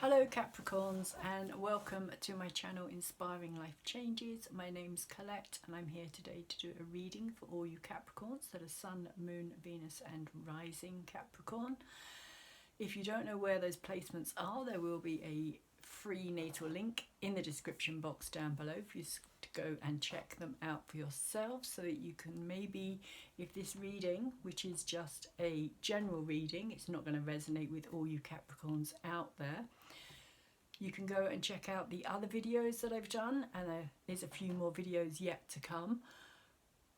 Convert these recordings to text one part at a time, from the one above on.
Hello Capricorns, and welcome to my channel Inspiring Life Changes. My name's Colette and I'm here today to do a reading for all you Capricorns that are Sun, Moon, Venus and Rising Capricorn. If you don't know where those placements are, there will be a free natal link in the description box down below for you to go and check them out for yourself, so that you can maybe, if this reading, which is just a general reading, it's not going to resonate with all you Capricorns out there, you can go and check out the other videos that I've done, and there's a few more videos yet to come.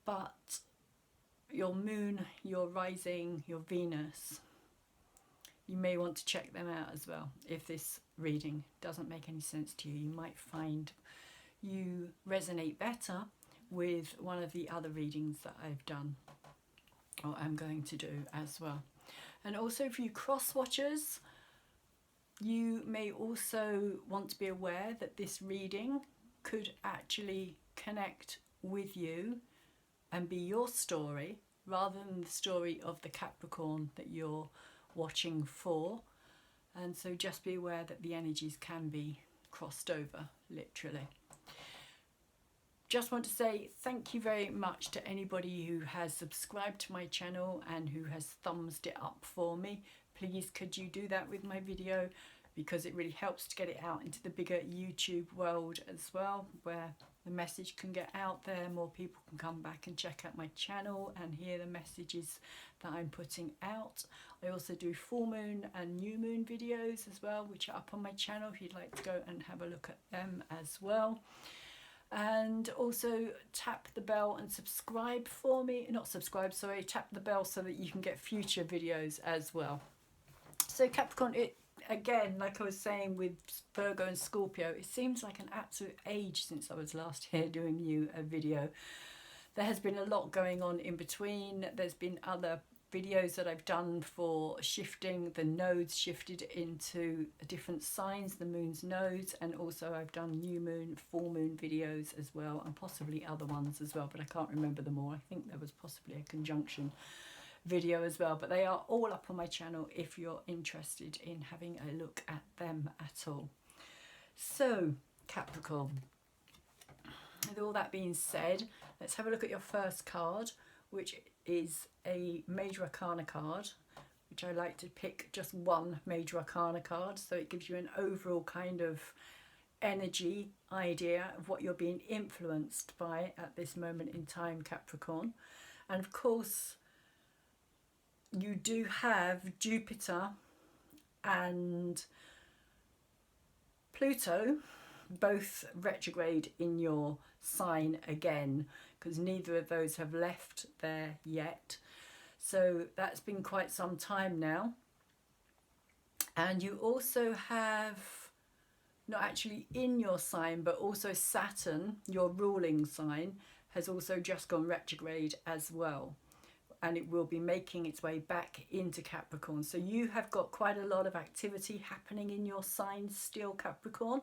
But your moon, your rising, your Venus, you may want to check them out as well. If this reading doesn't make any sense to you, you might find you resonate better with one of the other readings that I've done or I'm going to do as well. And also for you cross watchers, you may also want to be aware that this reading could actually connect with you and be your story rather than the story of the Capricorn that you're watching for. And so just be aware that the energies can be crossed over, literally. Just want to say thank you very much to anybody who has subscribed to my channel and who has thumbs it up for me. Please could you do that with my video, because it really helps to get it out into the bigger YouTube world as well, where the message can get out there, more people can come back and check out my channel and hear the messages that I'm putting out. I also do full moon and new moon videos as well, which are up on my channel if you'd like to go and have a look at them as well. And also tap the bell and subscribe for me, not subscribe, sorry, tap the bell so that you can get future videos as well. So Capricorn, again, like I was saying with Virgo and Scorpio, it seems like an absolute age since I was last here doing you a video. There has been a lot going on in between. There's been other videos that I've done for shifting the nodes, shifted into different signs, the moon's nodes, and also I've done new moon, full moon videos as well, and possibly other ones as well, but I can't remember them all. I think there was possibly a conjunction video as well, but they are all up on my channel if you're interested in having a look at them at all. So Capricorn, with all that being said, let's have a look at your first card, which is a Major Arcana card, which I like to pick just one Major Arcana card, so it gives you an overall kind of energy idea of what you're being influenced by at this moment in time, Capricorn. And of course you do have Jupiter and Pluto both retrograde in your sign again, because neither of those have left there yet. So that's been quite some time now. And you also have, not actually in your sign, but also Saturn, your ruling sign, has also just gone retrograde as well. And it will be making its way back into Capricorn. So you have got quite a lot of activity happening in your sign still, Capricorn.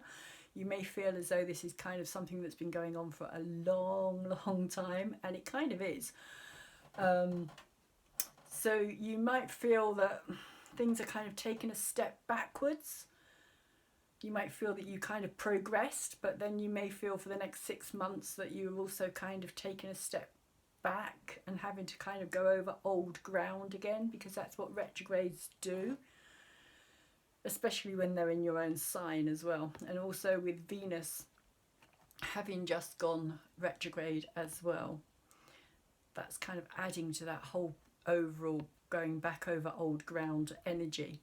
You may feel as though this is kind of something that's been going on for a long time, and it kind of is. So you might feel that things are kind of taking a step backwards. You might feel that you kind of progressed, but then you may feel for the next 6 months that you've also kind of taken a step back and having to kind of go over old ground again, because that's what retrogrades do, especially when they're in your own sign as well. And also with Venus having just gone retrograde as well, that's kind of adding to that whole overall going back over old ground energy,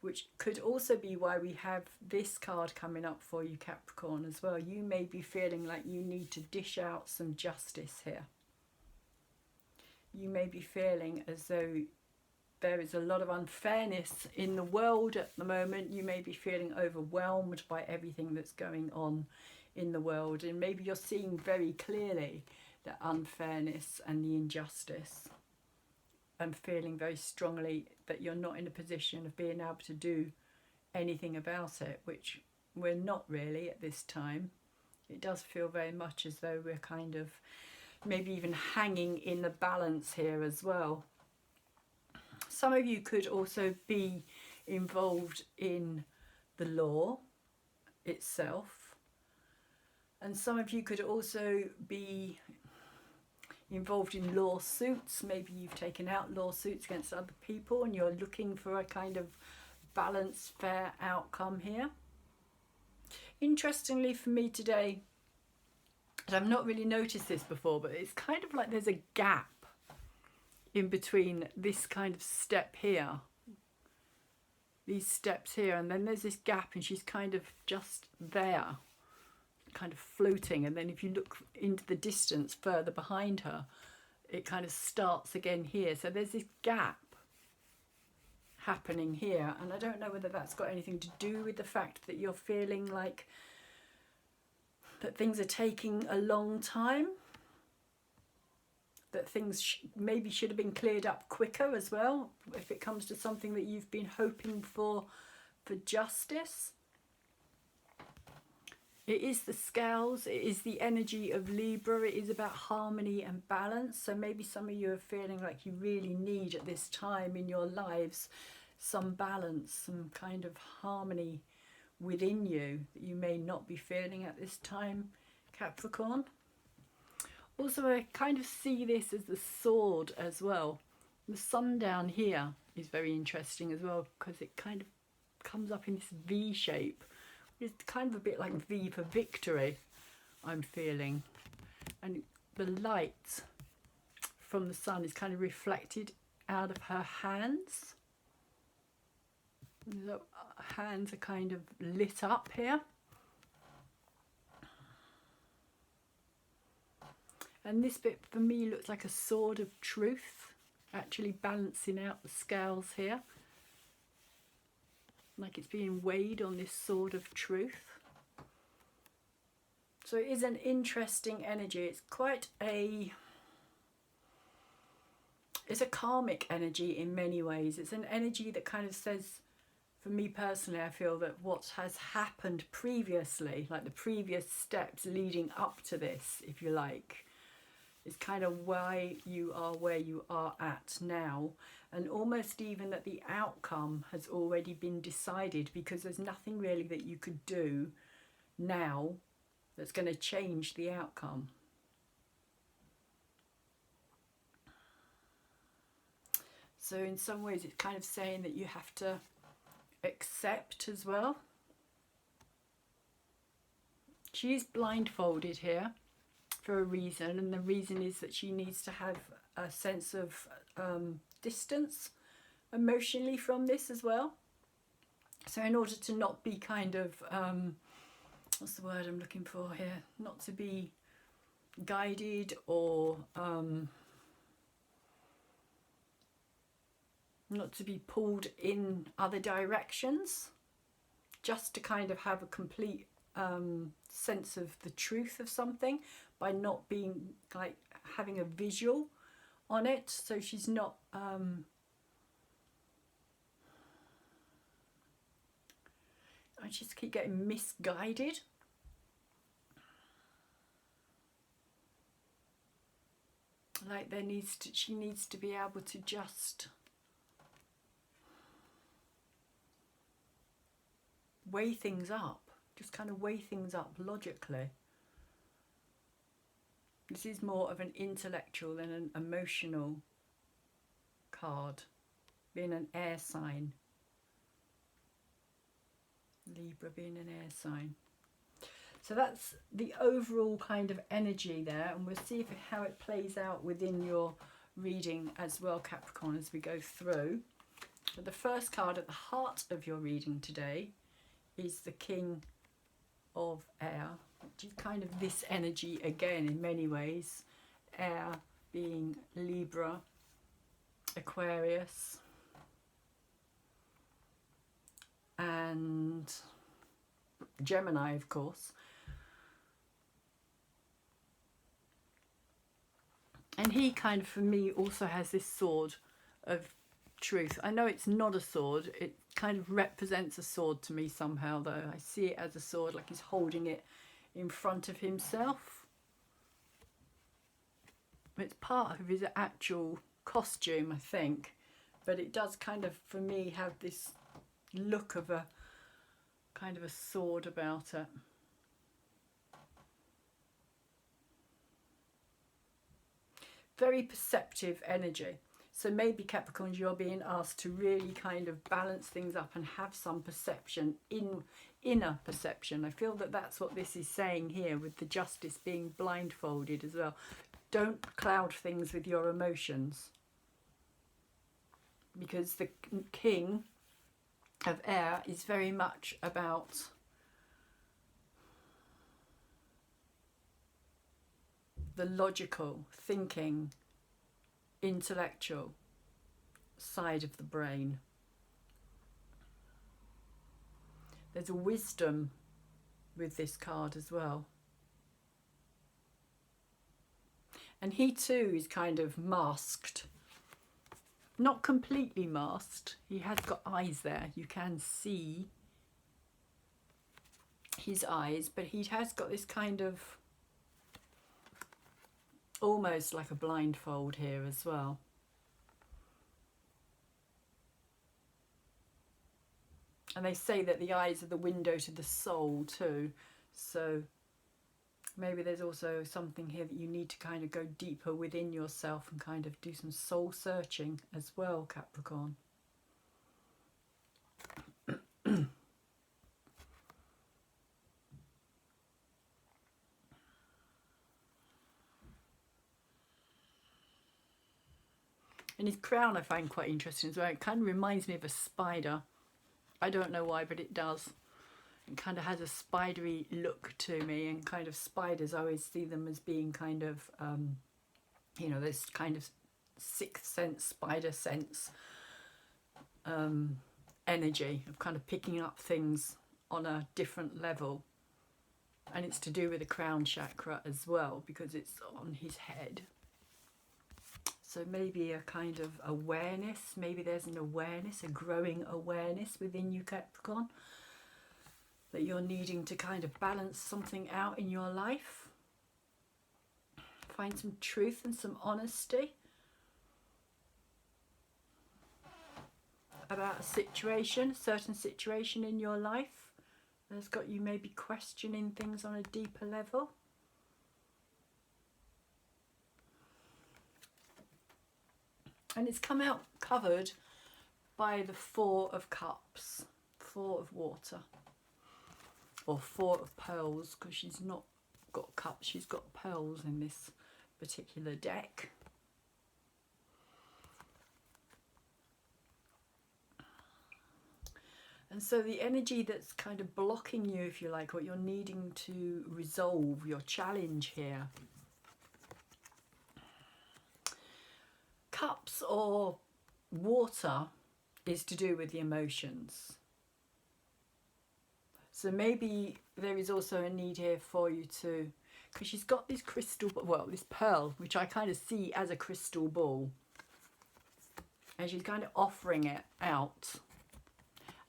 which could also be why we have this card coming up for you, Capricorn, as well. You may be feeling like you need to dish out some justice here. You may be feeling as though there is a lot of unfairness in the world at the moment. You may be feeling overwhelmed by everything that's going on in the world, and maybe you're seeing very clearly the unfairness and the injustice, and feeling very strongly that you're not in a position of being able to do anything about it, which we're not really at this time. It does feel very much as though we're kind of maybe even hanging in the balance here as well. Some of you could also be involved in the law itself. And some of you could also be involved in lawsuits. Maybe you've taken out lawsuits against other people and you're looking for a kind of balanced, fair outcome here. Interestingly for me today, and I've not really noticed this before, but it's kind of like there's a gap in between this kind of step here, these steps here, and then there's this gap and she's kind of just there, kind of floating. And then if you look into the distance further behind her, it kind of starts again here. So there's this gap happening here, and I don't know whether that's got anything to do with the fact that you're feeling like that things are taking a long time, that things maybe should have been cleared up quicker as well, if it comes to something that you've been hoping for justice. It is the scales, it is the energy of Libra, it is about harmony and balance. So maybe some of you are feeling like you really need at this time in your lives some balance, some kind of harmony within you that you may not be feeling at this time, Capricorn. Also, I kind of see this as the sword as well. The sun down here is very interesting as well, because it kind of comes up in this V shape. It's kind of a bit like V for victory, I'm feeling. And the light from the sun is kind of reflected out of her hands. The hands are kind of lit up here. And this bit for me looks like a sword of truth, actually balancing out the scales here. Like it's being weighed on this sword of truth. So it is an interesting energy. It's quite a... it's a karmic energy in many ways. It's an energy that kind of says, for me personally, I feel that what has happened previously, like the previous steps leading up to this, if you like, is kind of why you are where you are at now. And almost even that the outcome has already been decided, because there's nothing really that you could do now that's going to change the outcome. So in some ways it's kind of saying that you have to accept as well. She is blindfolded here for a reason, and the reason is that she needs to have a sense of distance emotionally from this as well. So in order to not be kind of what's the word I'm looking for here, not to be guided or not to be pulled in other directions, just to kind of have a complete sense of the truth of something by not being like having a visual on it. So she's not I just keep getting misguided. Like she needs to be able to just weigh things up, just kind of weigh things up logically. This is more of an intellectual than an emotional card, being an air sign. Libra being an air sign. So that's the overall kind of energy there, and we'll see how it plays out within your reading as well, Capricorn, as we go through. But the first card at the heart of your reading today is the King of Air, which is kind of this energy again in many ways. Air being Libra, Aquarius, and Gemini, of course. And he kind of, for me, also has this sword of truth. I know it's not a sword. It kind of represents a sword to me somehow, though. I see it as a sword, like he's holding it in front of himself. It's part of his actual costume, I think. But it does kind of, for me, have this look of a kind of a sword about it. Very perceptive energy. So maybe Capricorns, you're being asked to really kind of balance things up and have some perception, inner perception. I feel that that's what this is saying here, with the Justice being blindfolded as well. Don't cloud things with your emotions, because the King of Air is very much about the logical, thinking, intellectual side of the brain. There's a wisdom with this card as well. And he too is kind of masked. Not completely masked. He has got eyes there. You can see his eyes, but he has got this kind of almost like a blindfold here as well. And they say that the eyes are the window to the soul too. So maybe there's also something here that you need to kind of go deeper within yourself and kind of do some soul searching as well, Capricorn. And his crown I find quite interesting as well. It kind of reminds me of a spider. I don't know why, but it does. It kind of has a spidery look to me, and kind of spiders, I always see them as being kind of, you know, this kind of sixth sense, spider sense energy of kind of picking up things on a different level. And it's to do with the crown chakra as well, because it's on his head. So maybe a kind of awareness, maybe there's an awareness, a growing awareness within you, Capricorn, that you're needing to kind of balance something out in your life. Find some truth and some honesty about a situation, a certain situation in your life that's got you maybe questioning things on a deeper level. And it's come out covered by the Four of Cups, Four of Water, or Four of Pearls, because she's not got cups, she's got pearls in this particular deck. And so the energy that's kind of blocking you, if you like, what you're needing to resolve, your challenge here. Cups or water is to do with the emotions. So maybe there is also a need here for you to, because she's got this crystal, well, this pearl, which I kind of see as a crystal ball. And she's kind of offering it out.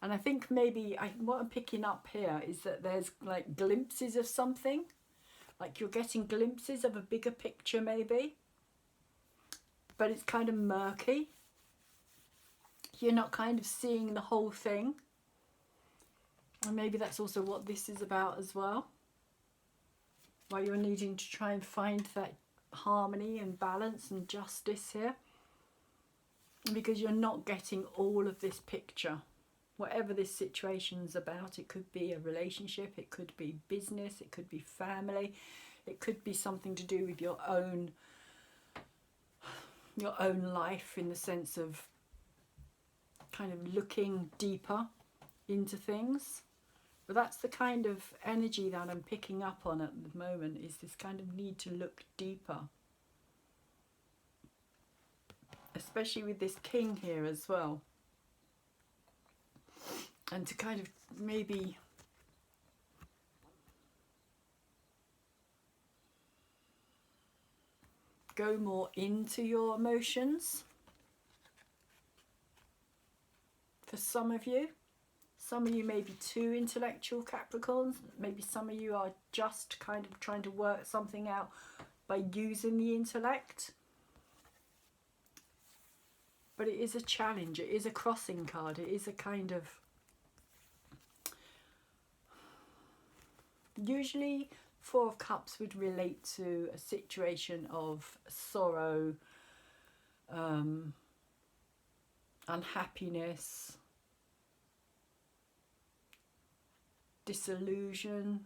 And I think maybe what I'm picking up here is that there's like glimpses of something. Like you're getting glimpses of a bigger picture maybe. But it's kind of murky. You're not kind of seeing the whole thing. And maybe that's also what this is about as well. Why you're needing to try and find that harmony and balance and justice here. Because you're not getting all of this picture. Whatever this situation's about, it could be a relationship, it could be business, it could be family, it could be something to do with your own life, in the sense of kind of looking deeper into things. But that's the kind of energy that I'm picking up on at the moment, is this kind of need to look deeper. Especially with this king here as well. And to kind of maybe go more into your emotions. For some of you may be too intellectual, Capricorns. Maybe some of you are just kind of trying to work something out by using the intellect. But it is a challenge, it is a crossing card, it is a kind of Usually Four of Cups would relate to a situation of sorrow, unhappiness, disillusionment,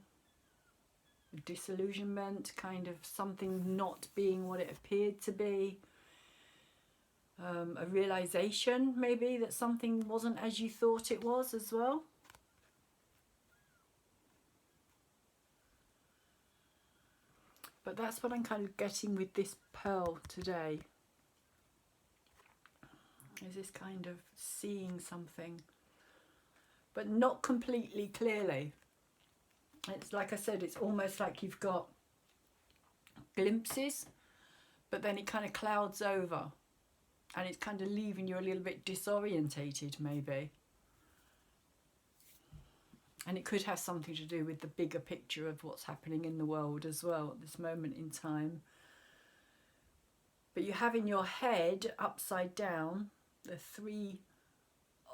kind of something not being what it appeared to be. A realization maybe that something wasn't as you thought it was as well. But that's what I'm kind of getting with this pearl today. Is this kind of seeing something, but not completely clearly. It's like I said, it's almost like you've got glimpses, but then it kind of clouds over. And it's kind of leaving you a little bit disorientated, maybe. And it could have something to do with the bigger picture of what's happening in the world as well at this moment in time. But you have in your head, upside down, the Three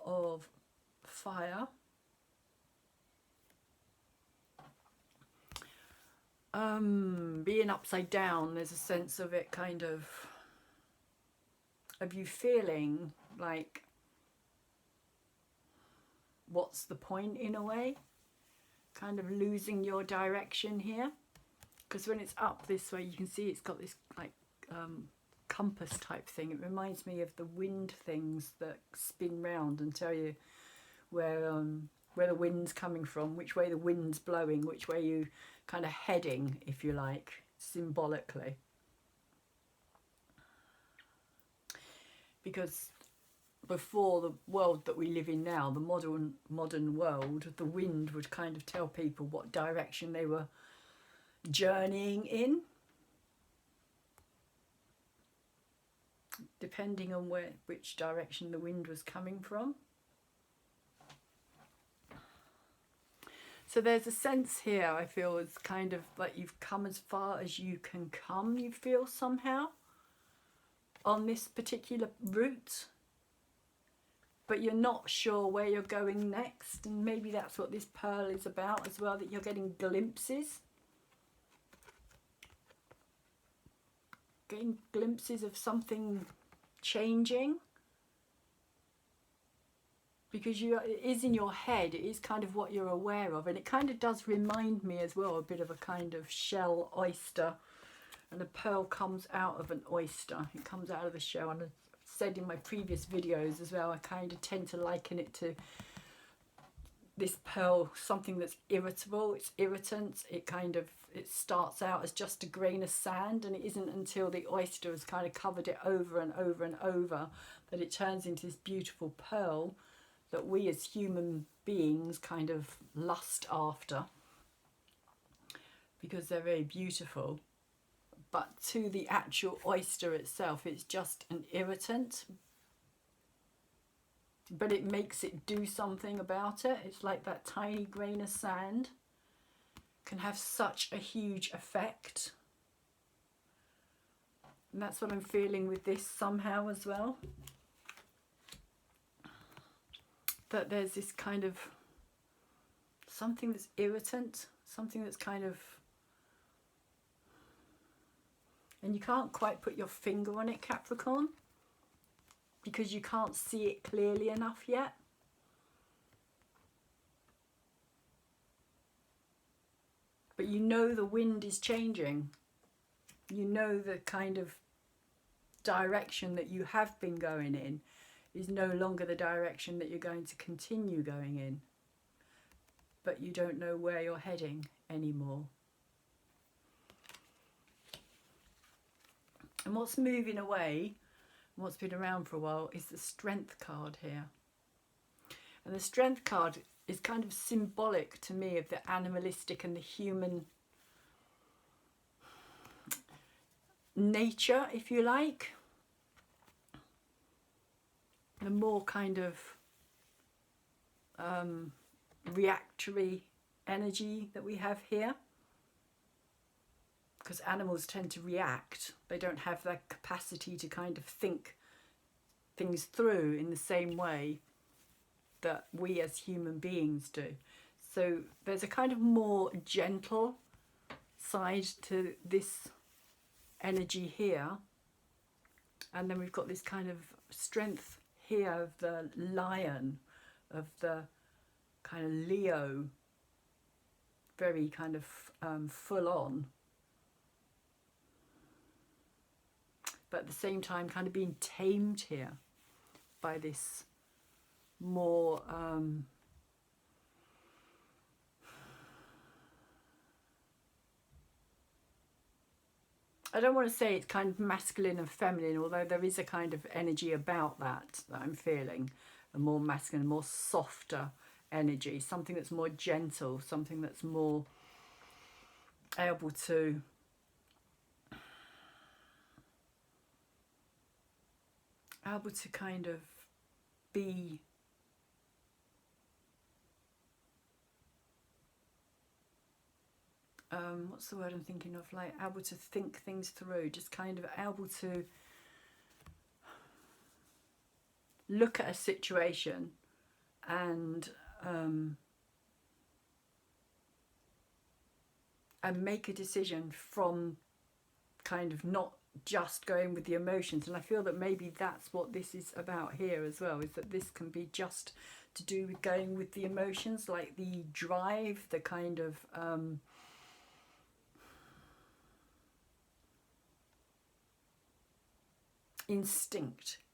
of Fire. Being upside down, there's a sense of it kind of you feeling like, what's the point in a way? Kind of losing your direction here. Because when it's up this way, you can see it's got this like compass type thing. It reminds me of the wind things that spin round and tell you where the wind's coming from, which way the wind's blowing, which way you kind of heading, if you like, symbolically. Because before the world that we live in now, the modern world, the wind would kind of tell people what direction they were journeying in, depending on which direction the wind was coming from. So there's a sense here, I feel, it's kind of like you've come as far as you can come, you feel somehow, on this particular route, but you're not sure where you're going next. And maybe that's what this pearl is about as well, that you're getting glimpses of something changing, because it is in your head, it is kind of what you're aware of. And it kind of does remind me as well a bit of a kind of shell oyster. And a pearl comes out of an oyster. It comes out of the shell. And I've said in my previous videos as well, I kind of tend to liken it to this pearl, something that's irritable. It's irritant. It starts out as just a grain of sand, and it isn't until the oyster has kind of covered it over and over and over that it turns into this beautiful pearl that we as human beings kind of lust after, because they're very beautiful. But to the actual oyster itself, it's just an irritant. But it makes it do something about it. It's like that tiny grain of sand can have such a huge effect. And that's what I'm feeling with this somehow as well. That there's this kind of something that's irritant, something that's kind of, and you can't quite put your finger on it, Capricorn, because you can't see it clearly enough yet. But you know the wind is changing. You know the kind of direction that you have been going in is no longer the direction that you're going to continue going in. But you don't know where you're heading anymore. And what's moving away, and what's been around for a while, is the Strength card here. And the Strength card is kind of symbolic to me of the animalistic and the human nature, if you like. The more kind of reactory energy that we have here. Because animals tend to react. They don't have that capacity to kind of think things through in the same way that we as human beings do. So there's a kind of more gentle side to this energy here. And then we've got this kind of strength here of the lion, of the kind of Leo, very kind of full on. But at the same time kind of being tamed here by this more I don't want to say it's kind of masculine and feminine, although there is a kind of energy about that I'm feeling, a more masculine, more softer energy, something that's more gentle, something that's more able to kind of be what's the word I'm thinking of, like able to think things through, just kind of able to look at a situation and make a decision from kind of not just going with the emotions. And I feel that maybe that's what this is about here as well, is that this can be just to do with going with the emotions, like the drive, the kind of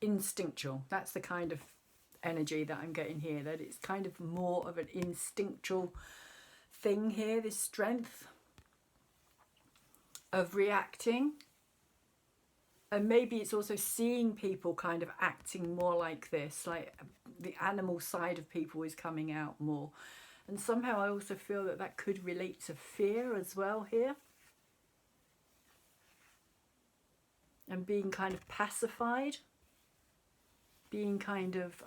instinctual. That's the kind of energy that I'm getting here, that it's kind of more of an instinctual thing here, this strength of reacting. And maybe it's also seeing people kind of acting more like this, like the animal side of people is coming out more. And somehow I also feel that that could relate to fear as well here. And being kind of pacified, being kind of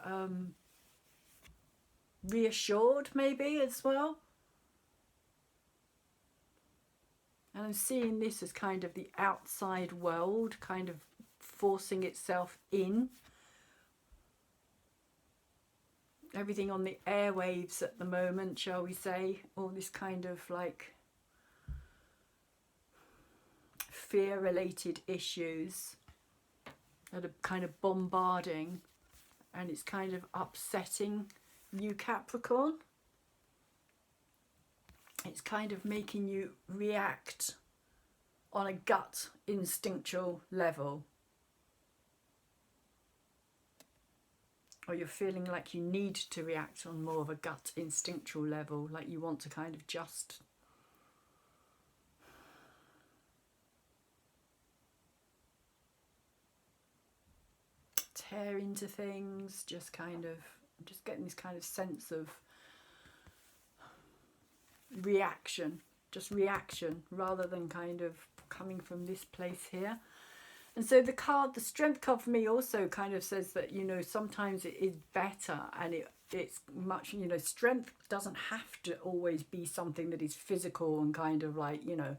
reassured maybe as well. And I'm seeing this as kind of the outside world kind of forcing itself in. Everything on the airwaves at the moment, shall we say, all this kind of like fear-related issues that are kind of bombarding, and it's kind of upsetting you, Capricorn. It's kind of making you react on a gut instinctual level, or you're feeling like you need to react on more of a gut instinctual level, like you want to kind of just tear into things, just getting this kind of sense of reaction, just reaction, rather than kind of coming from this place here. And so the strength card for me also kind of says that, you know, sometimes it is better, and it's much, you know, strength doesn't have to always be something that is physical and kind of like, you know,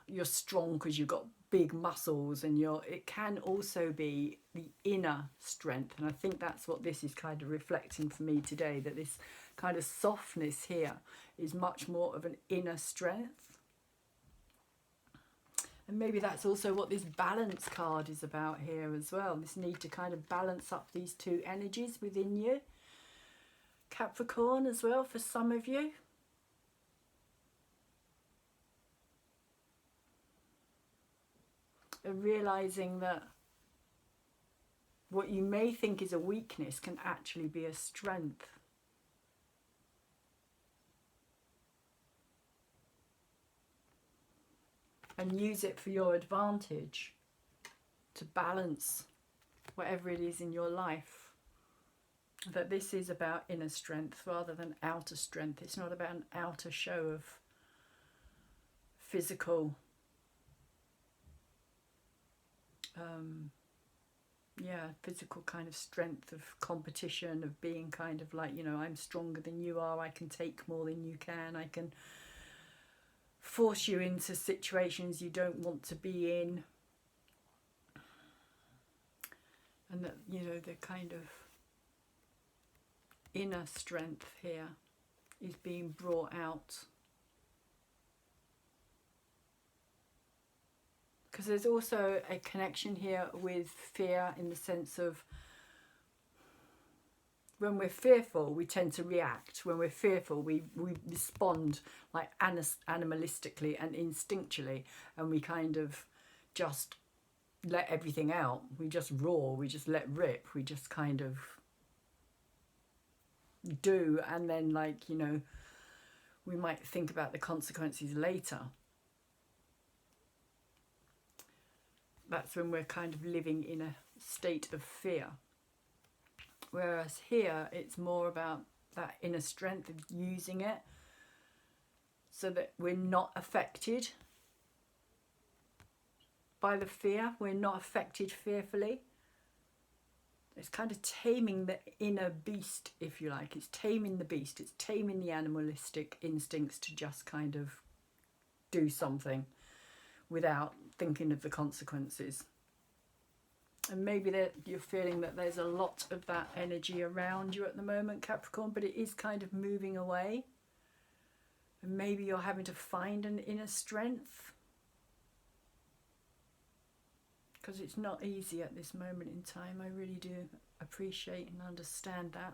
you're strong because you've got big muscles, and it can also be the inner strength. And I think that's what this is kind of reflecting for me today, that this kind of softness here is much more of an inner strength. And maybe that's also what this balance card is about here as well, this need to kind of balance up these two energies within you, Capricorn, as well, for some of you. And realizing that what you may think is a weakness can actually be a strength. And use it for your advantage to balance whatever it is in your life. That this is about inner strength rather than outer strength. It's not about an outer show of physical physical kind of strength, of competition, of being kind of like, you know, I'm stronger than you are, I can take more than you can, I can force you into situations you don't want to be in. And that, you know, the kind of inner strength here is being brought out. Because there's also a connection here with fear, in the sense of when we're fearful, we tend to react. When we're fearful, we respond like animalistically and instinctually, and we kind of just let everything out. We just roar, we just let rip, we just kind of do, and then, like, you know, we might think about the consequences later. That's when we're kind of living in a state of fear. Whereas here, it's more about that inner strength of using it so that we're not affected by the fear. We're not affected fearfully. It's kind of taming the inner beast, if you like. It's taming the beast. It's taming the animalistic instincts to just kind of do something without thinking of the consequences. And maybe that you're feeling that there's a lot of that energy around you at the moment, Capricorn, but it is kind of moving away. And maybe you're having to find an inner strength, because it's not easy at this moment in time. I really do appreciate and understand that.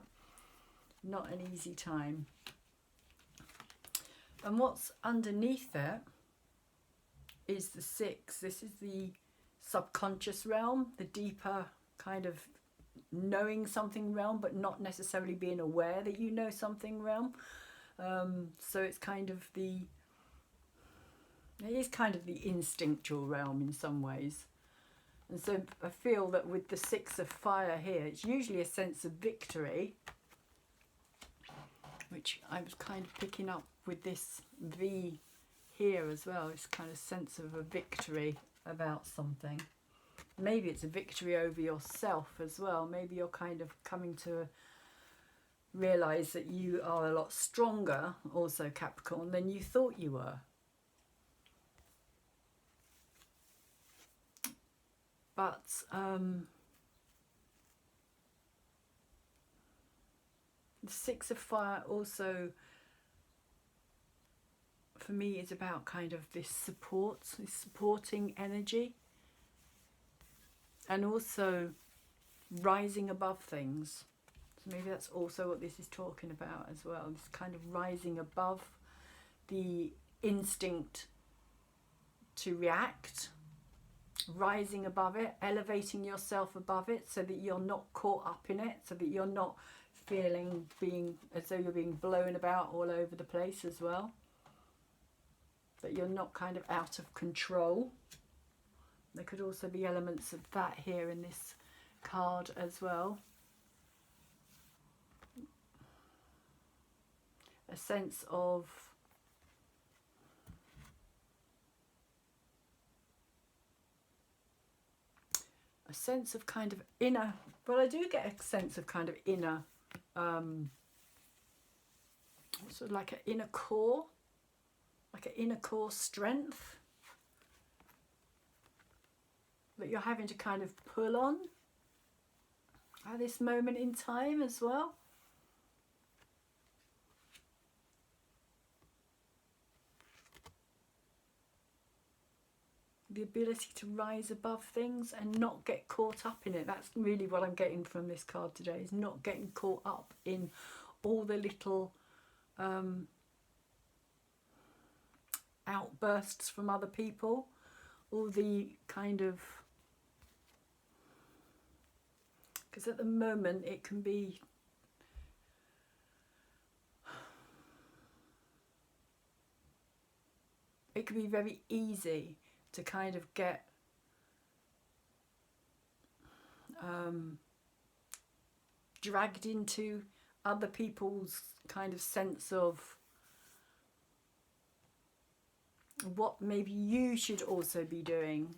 Not an easy time. And what's underneath it is the 6. This is the subconscious realm, the deeper kind of knowing something realm, but not necessarily being aware that you know something realm. So it's kind of it is kind of the instinctual realm in some ways. And so I feel that with the 6 of fire here, it's usually a sense of victory, which I was kind of picking up with this V here as well. It's kind of sense of a victory about something. Maybe it's a victory over yourself as well. Maybe you're kind of coming to realize that you are a lot stronger, also Capricorn, than you thought you were. But the 6 of fire also, for me, is about kind of this support, this supporting energy, and also rising above things. So maybe that's also what this is talking about as well, this kind of rising above the instinct to react, rising above it, elevating yourself above it so that you're not caught up in it, so that you're not feeling as though you're being blown about all over the place as well. That you're not kind of out of control. There could also be elements of that here in this card as well. A sense of kind of inner, well, I do get a sense of kind of inner, sort of like an inner core, like an inner core strength that you're having to kind of pull on at this moment in time as well. The ability to rise above things and not get caught up in it. That's really what I'm getting from this card today, is not getting caught up in all the little outbursts from other people, all the kind of, because at the moment it can be very easy to kind of get dragged into other people's kind of sense of what maybe you should also be doing,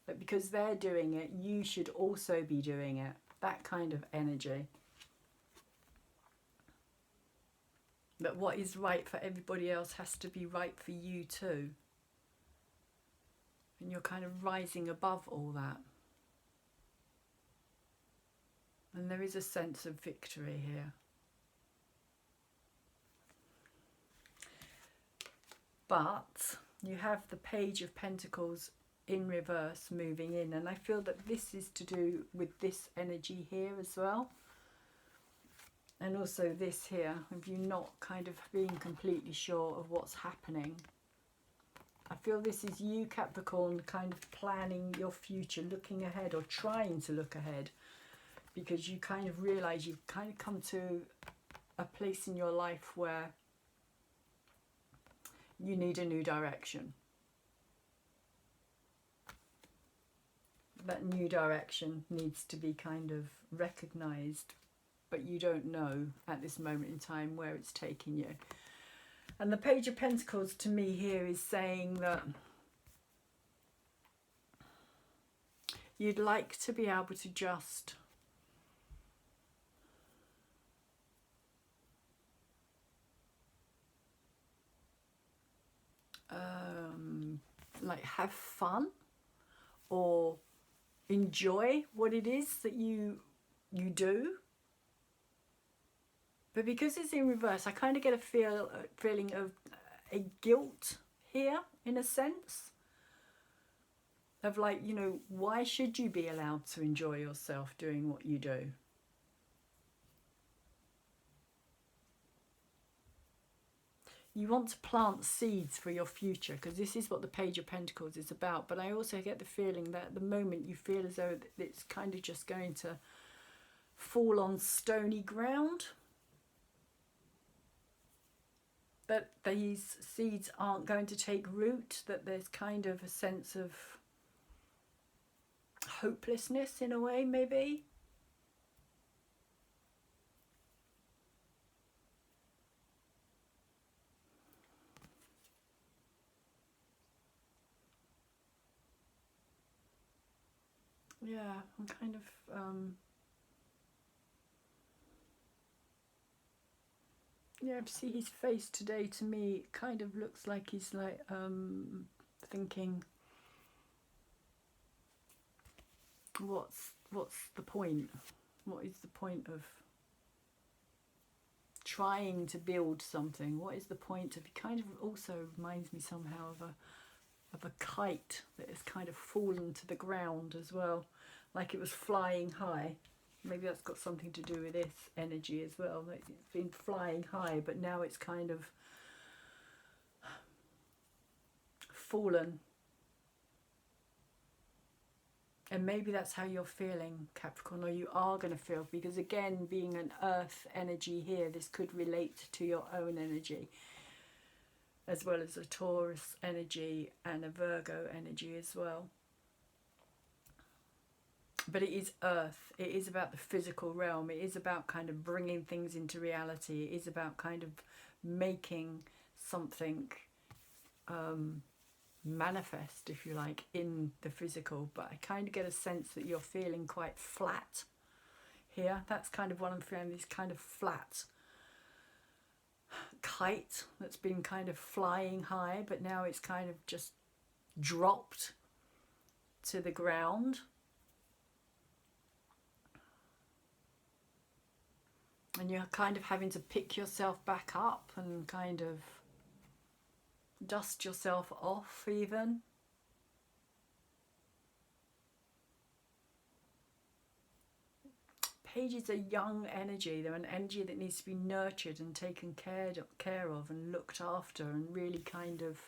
but because they're doing it, you should also be doing it. That kind of energy. That what is right for everybody else has to be right for you too. And you're kind of rising above all that. And there is a sense of victory here. But you have the Page of Pentacles in reverse moving in, and I feel that this is to do with this energy here as well, and also this here, of you not kind of being completely sure of what's happening. I feel this is you, Capricorn, kind of planning your future, looking ahead, or trying to look ahead, because you kind of realize you've kind of come to a place in your life where you need a new direction. That new direction needs to be kind of recognized, but you don't know at this moment in time where it's taking you. And the Page of Pentacles to me here is saying that you'd like to be able to just like have fun or enjoy what it is that you do. But because it's in reverse, I kind of get a feeling of a guilt here, in a sense. Of like, you know, why should you be allowed to enjoy yourself doing what you do? You want to plant seeds for your future, because this is what the Page of Pentacles is about. But I also get the feeling that at the moment you feel as though it's kind of just going to fall on stony ground. That these seeds aren't going to take root, that there's kind of a sense of hopelessness in a way, maybe. Yeah, I'm kind of yeah, to see his face today, to me it kind of looks like he's like thinking, what's the point? What is the point of trying to build something? What is the point of? It kind of also reminds me somehow of a kite that has kind of fallen to the ground as well, like it was flying high. Maybe that's got something to do with this energy as well. Like it's been flying high, but now it's kind of fallen. And maybe that's how you're feeling, Capricorn, or you are going to feel, because again, being an earth energy here, this could relate to your own energy, as well as a Taurus energy and a Virgo energy as well. But it is earth. It is about the physical realm. It is about kind of bringing things into reality. It is about kind of making something manifest, if you like, in the physical. But I kind of get a sense that you're feeling quite flat here. That's kind of what I'm feeling, this kind of flat kite that's been kind of flying high, but now it's kind of just dropped to the ground. And you're kind of having to pick yourself back up and kind of dust yourself off even. Pages are young energy. They're an energy that needs to be nurtured and taken care of and looked after, and really kind of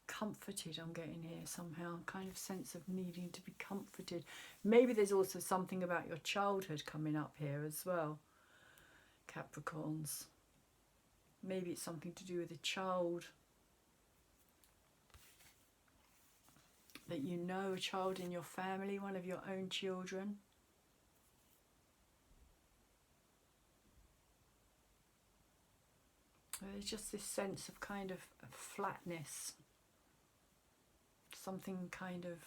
comforted. I'm getting here somehow, kind of sense of needing to be comforted. Maybe there's also something about your childhood coming up here as well, Capricorns. Maybe it's something to do with a child that you know, a child in your family, one of your own children. There's just this sense of kind of flatness. Something kind of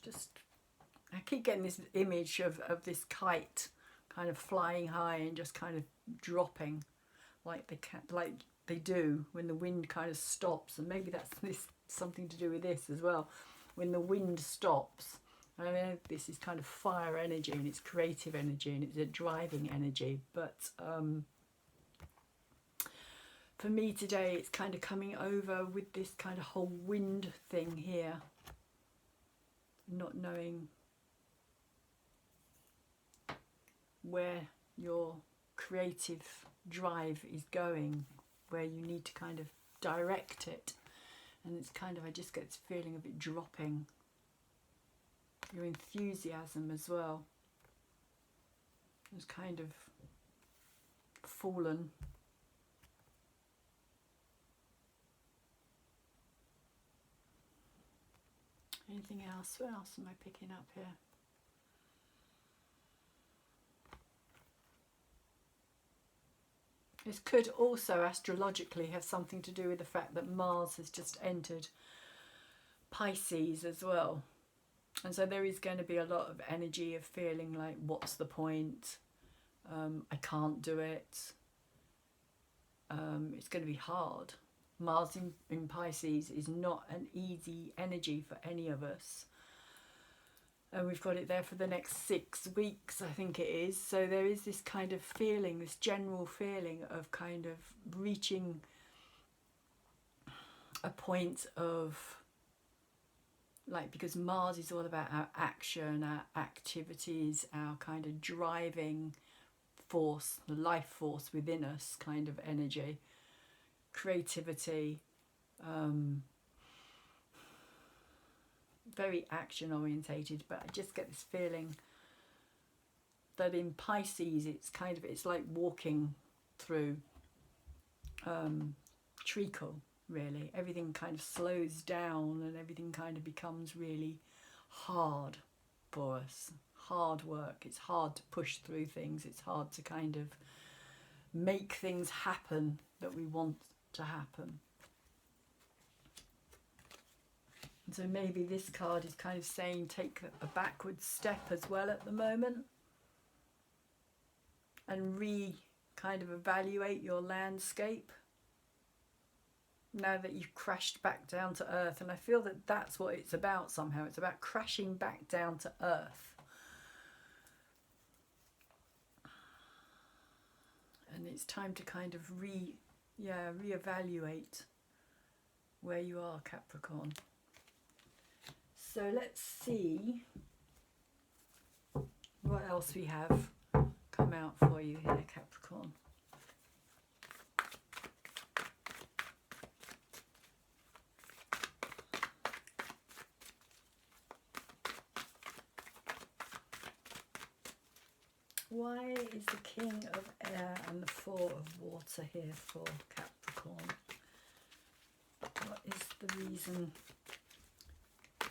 just I keep getting this image of this kite kind of flying high and just kind of dropping like they do when the wind kind of stops. And maybe that's something to do with this as well. When the wind stops, I know this is kind of fire energy and it's creative energy and it's a driving energy, but for me today it's kind of coming over with this kind of whole wind thing here, not knowing where your creative drive is going, where you need to kind of direct it. And it's kind of, I just get this feeling of it dropping. Your enthusiasm as well. It's kind of fallen. Anything else? What else am I picking up here? This could also astrologically have something to do with the fact that Mars has just entered Pisces as well. And so there is going to be a lot of energy of feeling like, what's the point? I can't do it. It's going to be hard. Mars in Pisces is not an easy energy for any of us. And we've got it there for the next 6 weeks, I think it is. So there is this kind of feeling, this general feeling of kind of reaching a point of, like, because Mars is all about our action, our activities, our kind of driving force, the life force within us kind of energy, creativity, very action orientated. But I just get this feeling that in Pisces it's kind of, it's like walking through treacle, really. Everything kind of slows down and everything kind of becomes really hard for us. Hard work. It's hard to push through things. It's hard to kind of make things happen that we want to happen. And so maybe this card is kind of saying take a backward step as well at the moment and kind of evaluate your landscape now that you've crashed back down to earth. And I feel that that's what it's about somehow. It's about crashing back down to earth. And it's time to kind of reevaluate where you are, Capricorn. So let's see what else we have come out for you here, Capricorn. Why is the King of Air and the Four of Water here for Capricorn? What is the reason?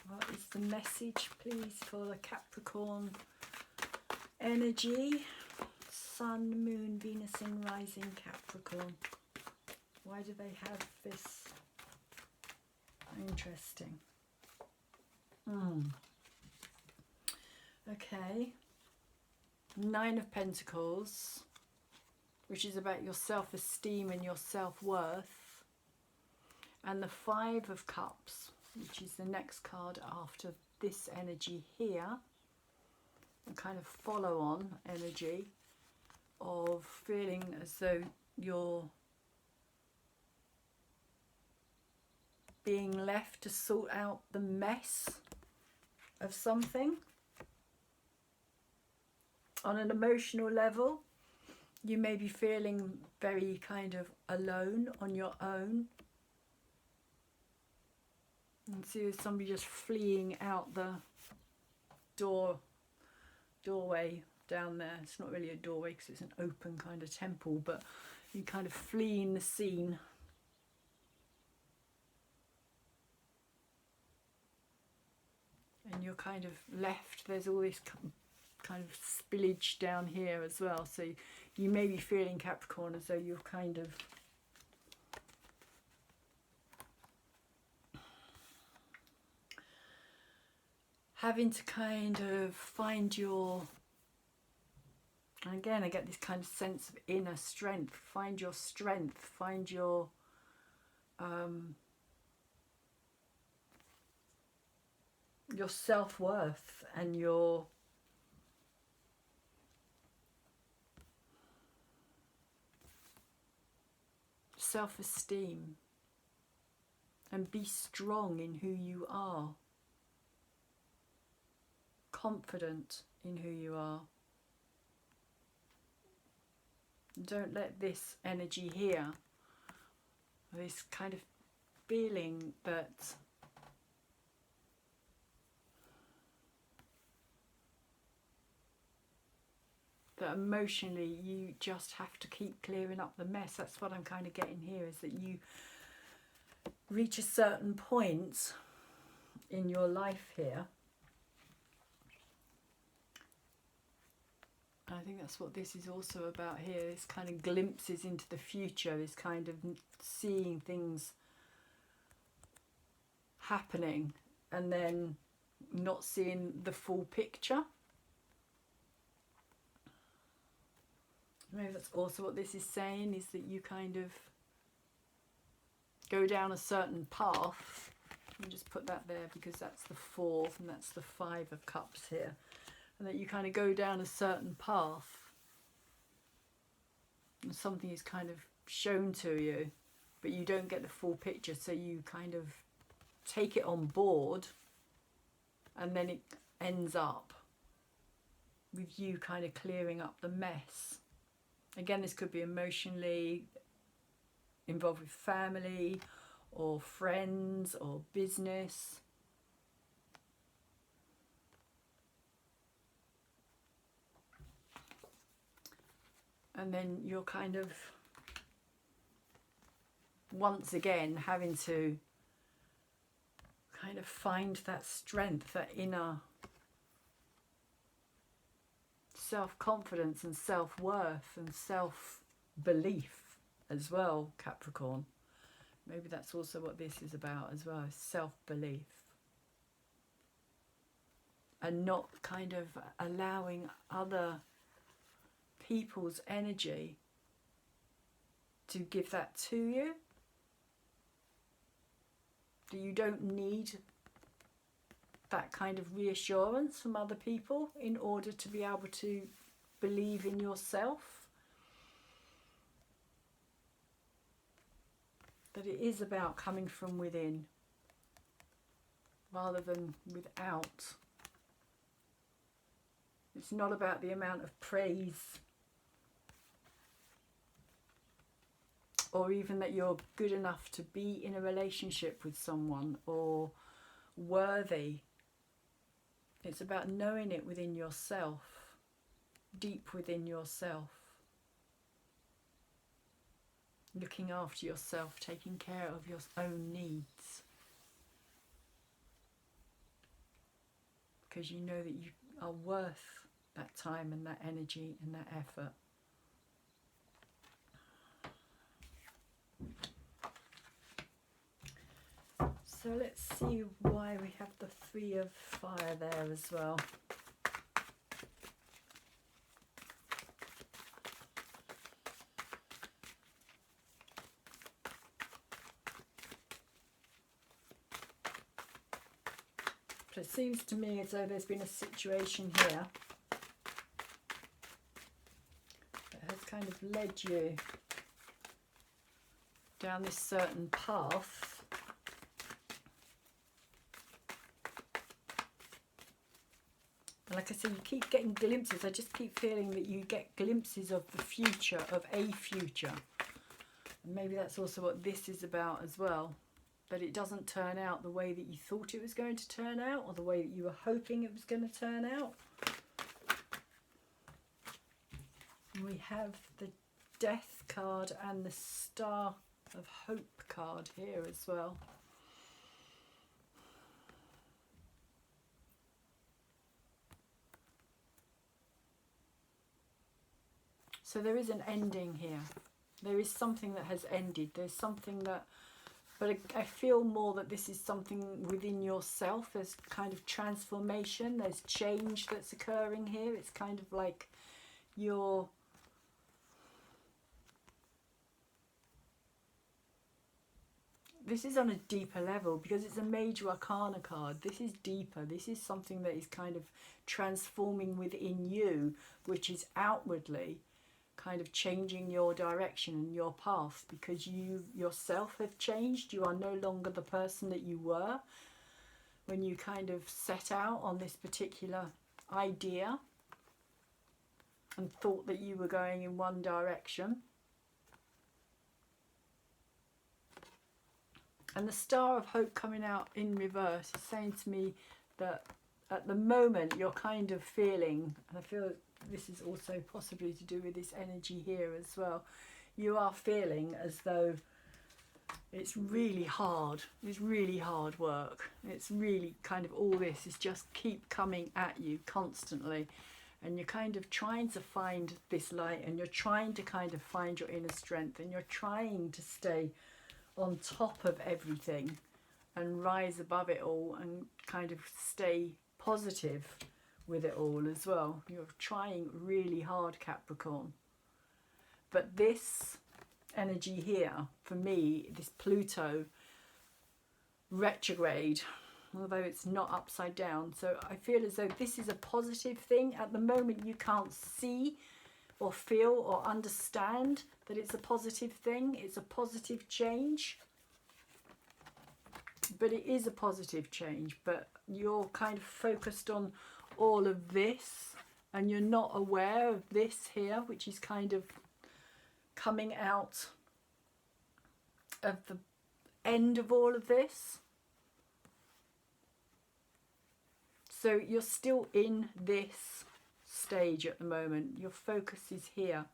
What is the message, please, for the Capricorn energy? Sun, Moon, Venus in rising Capricorn. Why do they have this? Interesting. Okay. 9 of Pentacles, which is about your self-esteem and your self-worth. And the 5 of Cups, which is the next card after this energy here. A kind of follow-on energy of feeling as though you're being left to sort out the mess of something. On an emotional level, you may be feeling very kind of alone on your own. And see there's somebody just fleeing out the doorway down there. It's not really a doorway because it's an open kind of temple, but you kind of fleeing the scene. And you're kind of left, there's all this kind of spillage down here as well. So you may be feeling, Capricorn, as though you're kind of having to kind of find your, and again I get this kind of sense of inner strength, find your strength, find your your self-worth and your self-esteem, and be strong in who you are, confident in who you are. Don't let this energy here, this kind of feeling that emotionally you just have to keep clearing up the mess. That's what I'm kind of getting here, is that you reach a certain point in your life here. I think that's what this is also about here, this kind of glimpses into the future, this kind of seeing things happening and then not seeing the full picture. Maybe that's also what this is saying, is that you kind of go down a certain path. Let me just put that there because that's the 4 and that's the 5 of Cups here. And that you kind of go down a certain path and something is kind of shown to you, but you don't get the full picture, so you kind of take it on board and then it ends up with you kind of clearing up the mess. Again, this could be emotionally involved with family or friends or business. And then you're kind of once again having to kind of find that strength, that inner self-confidence and self-worth and self-belief as well, Capricorn. Maybe that's also what this is about as well, self-belief. And not kind of allowing other people's energy to give that to you. That you don't need that kind of reassurance from other people in order to be able to believe in yourself. That it is about coming from within rather than without. It's not about the amount of praise or even that you're good enough to be in a relationship with someone or worthy. It's about knowing it within yourself, deep within yourself. Looking after yourself, taking care of your own needs. Because you know that you are worth that time and that energy and that effort. So let's see why we have the 3 of fire there as well. So it seems to me as though there's been a situation here that has kind of led you down this certain path. And like I said, you keep getting glimpses. I just keep feeling that you get glimpses of the future, of a future. And maybe that's also what this is about as well. That it doesn't turn out the way that you thought it was going to turn out, or the way that you were hoping it was going to turn out. And we have the Death card and the Star of Hope card here as well. So there is an ending here. There is something that has ended. There's something that, but I feel more that this is something within yourself. There's kind of transformation. There's change that's occurring here. It's kind of like you're this is on a deeper level, because it's a major arcana card. This is deeper. This is something that is kind of transforming within you, which is outwardly kind of changing your direction and your path, because you yourself have changed. You are no longer the person that you were when you kind of set out on this particular idea and thought that you were going in one direction. And the Star of Hope coming out in reverse is saying to me that at the moment you're kind of feeling, and I feel this is also possibly to do with this energy here as well, you are feeling as though it's really hard. It's really hard work. It's really kind of, all this is just keep coming at you constantly. And you're kind of trying to find this light, and you're trying to kind of find your inner strength, and you're trying to stay on top of everything and rise above it all and kind of stay positive with it all as well. You're trying really hard, Capricorn. But this energy here, for me, this Pluto retrograde, although it's not upside down, so I feel as though this is a positive thing. At the moment you can't see or feel or understand that it's a positive thing. It's a positive change, but it is a positive change. But you're kind of focused on all of this, and you're not aware of this here, which is kind of coming out of the end of all of this. So you're still in this stage at the moment. Your focus is here.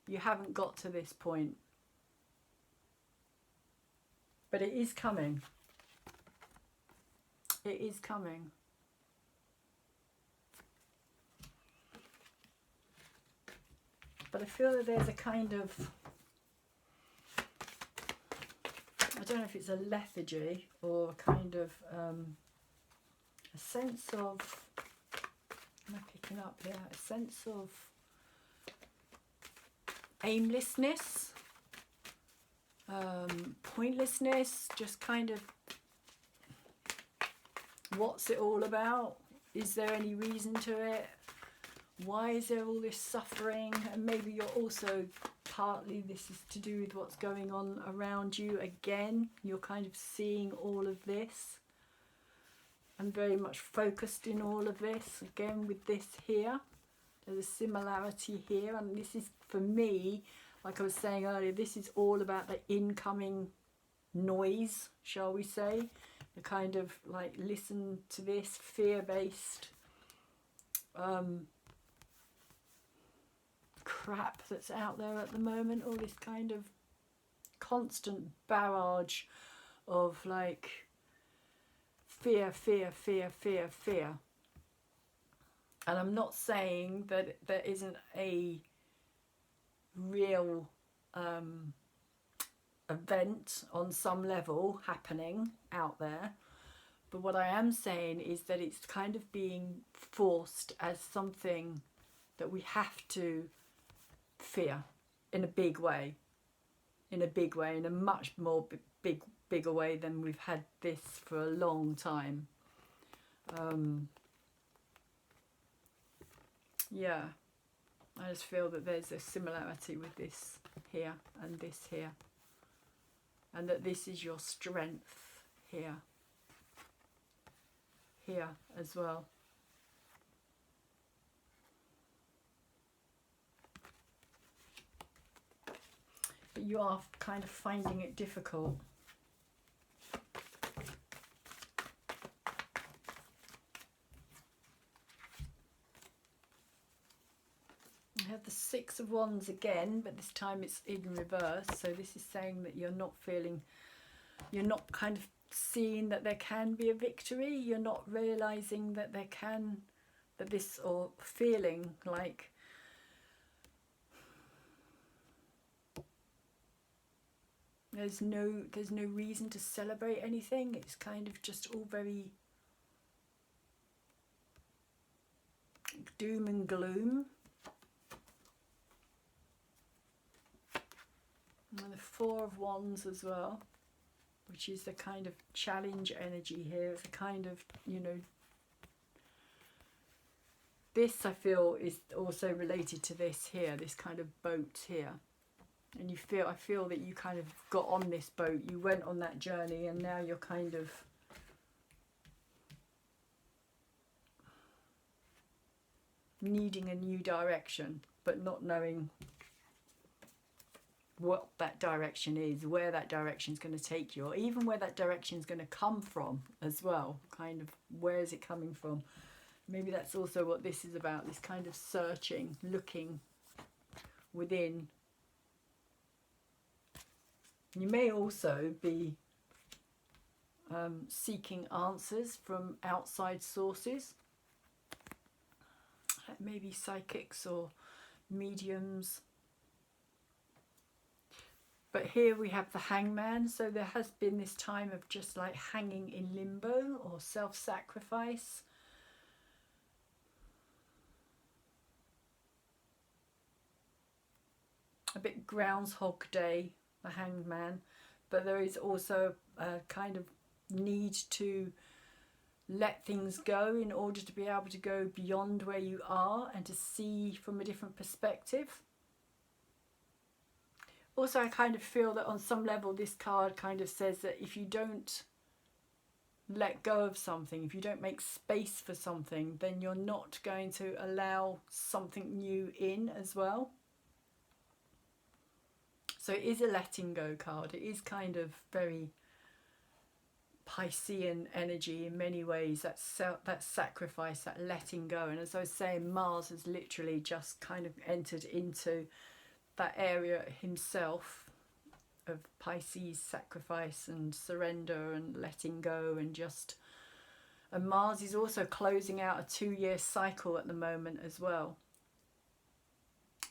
You haven't got to this point. But it is coming. It is coming. But I feel that there's a kind of, I don't know if it's a lethargy or a kind of a sense of, am I picking up here? A sense of aimlessness, pointlessness, just kind of, what's it all about? Is there any reason to it? Why is there all this suffering? And maybe you're also, partly this is to do with what's going on around you. Again, you're kind of seeing all of this and very much focused in all of this. Again, with this here, there's a similarity here. And this is, for me, like I was saying earlier, this is all about the incoming noise, shall we say. The kind of like, listen to this fear-based crap that's out there at the moment. All this kind of constant barrage of like fear, fear, fear, fear, fear. And I'm not saying that there isn't a real event on some level happening out there, but what I am saying is that it's kind of being forced as something that we have to fear in a big way, in a much more bigger way than we've had this for a long time. Yeah, I just feel that there's a similarity with this here and this here, and that this is your strength here as well. But you are kind of finding it difficult. I have the Six of Wands again, but this time it's in reverse. So this is saying that you're not feeling, you're not kind of seeing that there can be a victory. You're not realizing that there can, that this, or feeling like there's no reason to celebrate anything. It's kind of just all very doom and gloom. And the Four of Wands as well. which is a kind of challenge energy here. It's a kind of, you know, this I feel is also related to this here, this kind of boat here. And you feel, I feel that you kind of got on this boat, you went on that journey, and now you're kind of needing a new direction, but not knowing what that direction is, where that direction is going to take you, or even where that direction is going to come from as well. Kind of, where is it coming from? Maybe that's also what this is about, this kind of searching, looking within. You may also be seeking answers from outside sources, maybe psychics or mediums. But here we have the Hangman, so there has been this time of just like hanging in limbo or self-sacrifice. A bit Groundhog Day, the Hanged Man, but there is also a kind of need to let things go in order to be able to go beyond where you are and to see from a different perspective. Also, I kind of feel that on some level this card kind of says that if you don't let go of something, if you don't make space for something, then you're not going to allow something new in as well. So it is a letting go card. It is kind of very Piscean energy in many ways, that sacrifice, that letting go. And as I was saying, Mars has literally just kind of entered into that area himself of Pisces, sacrifice and surrender and letting go, and just, and Mars is also closing out a 2-year cycle at the moment as well,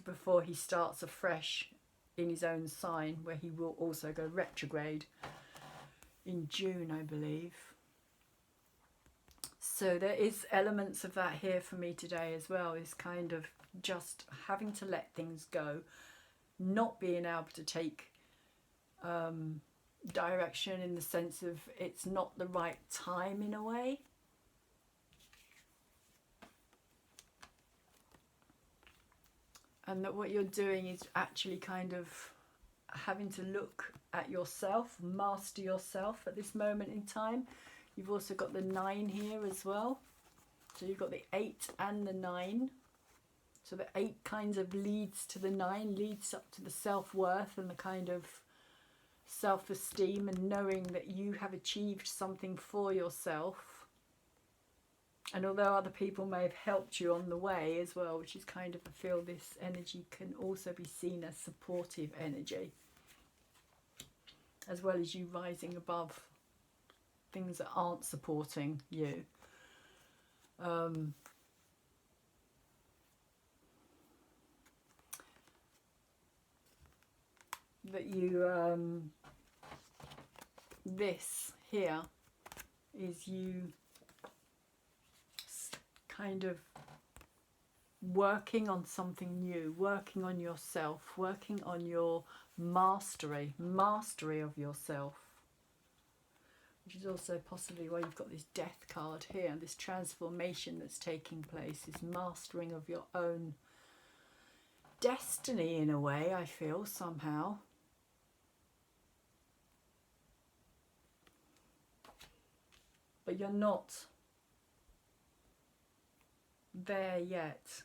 before he starts afresh in his own sign, where he will also go retrograde in June, I believe. So there is elements of that here for me today as well, is kind of just having to let things go, not being able to take direction in the sense of it's not the right time in a way. And that what you're doing is actually kind of having to look at yourself, master yourself at this moment in time. You've also got the 9 here as well. So you've got the 8 and the 9. So the 8 kind of leads to the 9, leads up to the self-worth and the kind of self-esteem and knowing that you have achieved something for yourself. And although other people may have helped you on the way as well, which is kind of, I feel this energy can also be seen as supportive energy, as well as you rising above things that aren't supporting you. That you, this here is you kind of working on something new, working on yourself, working on your mastery of yourself, which is also possibly why you've got this death card here, and this transformation that's taking place, this mastering of your own destiny in a way, I feel, somehow. But you're not there yet.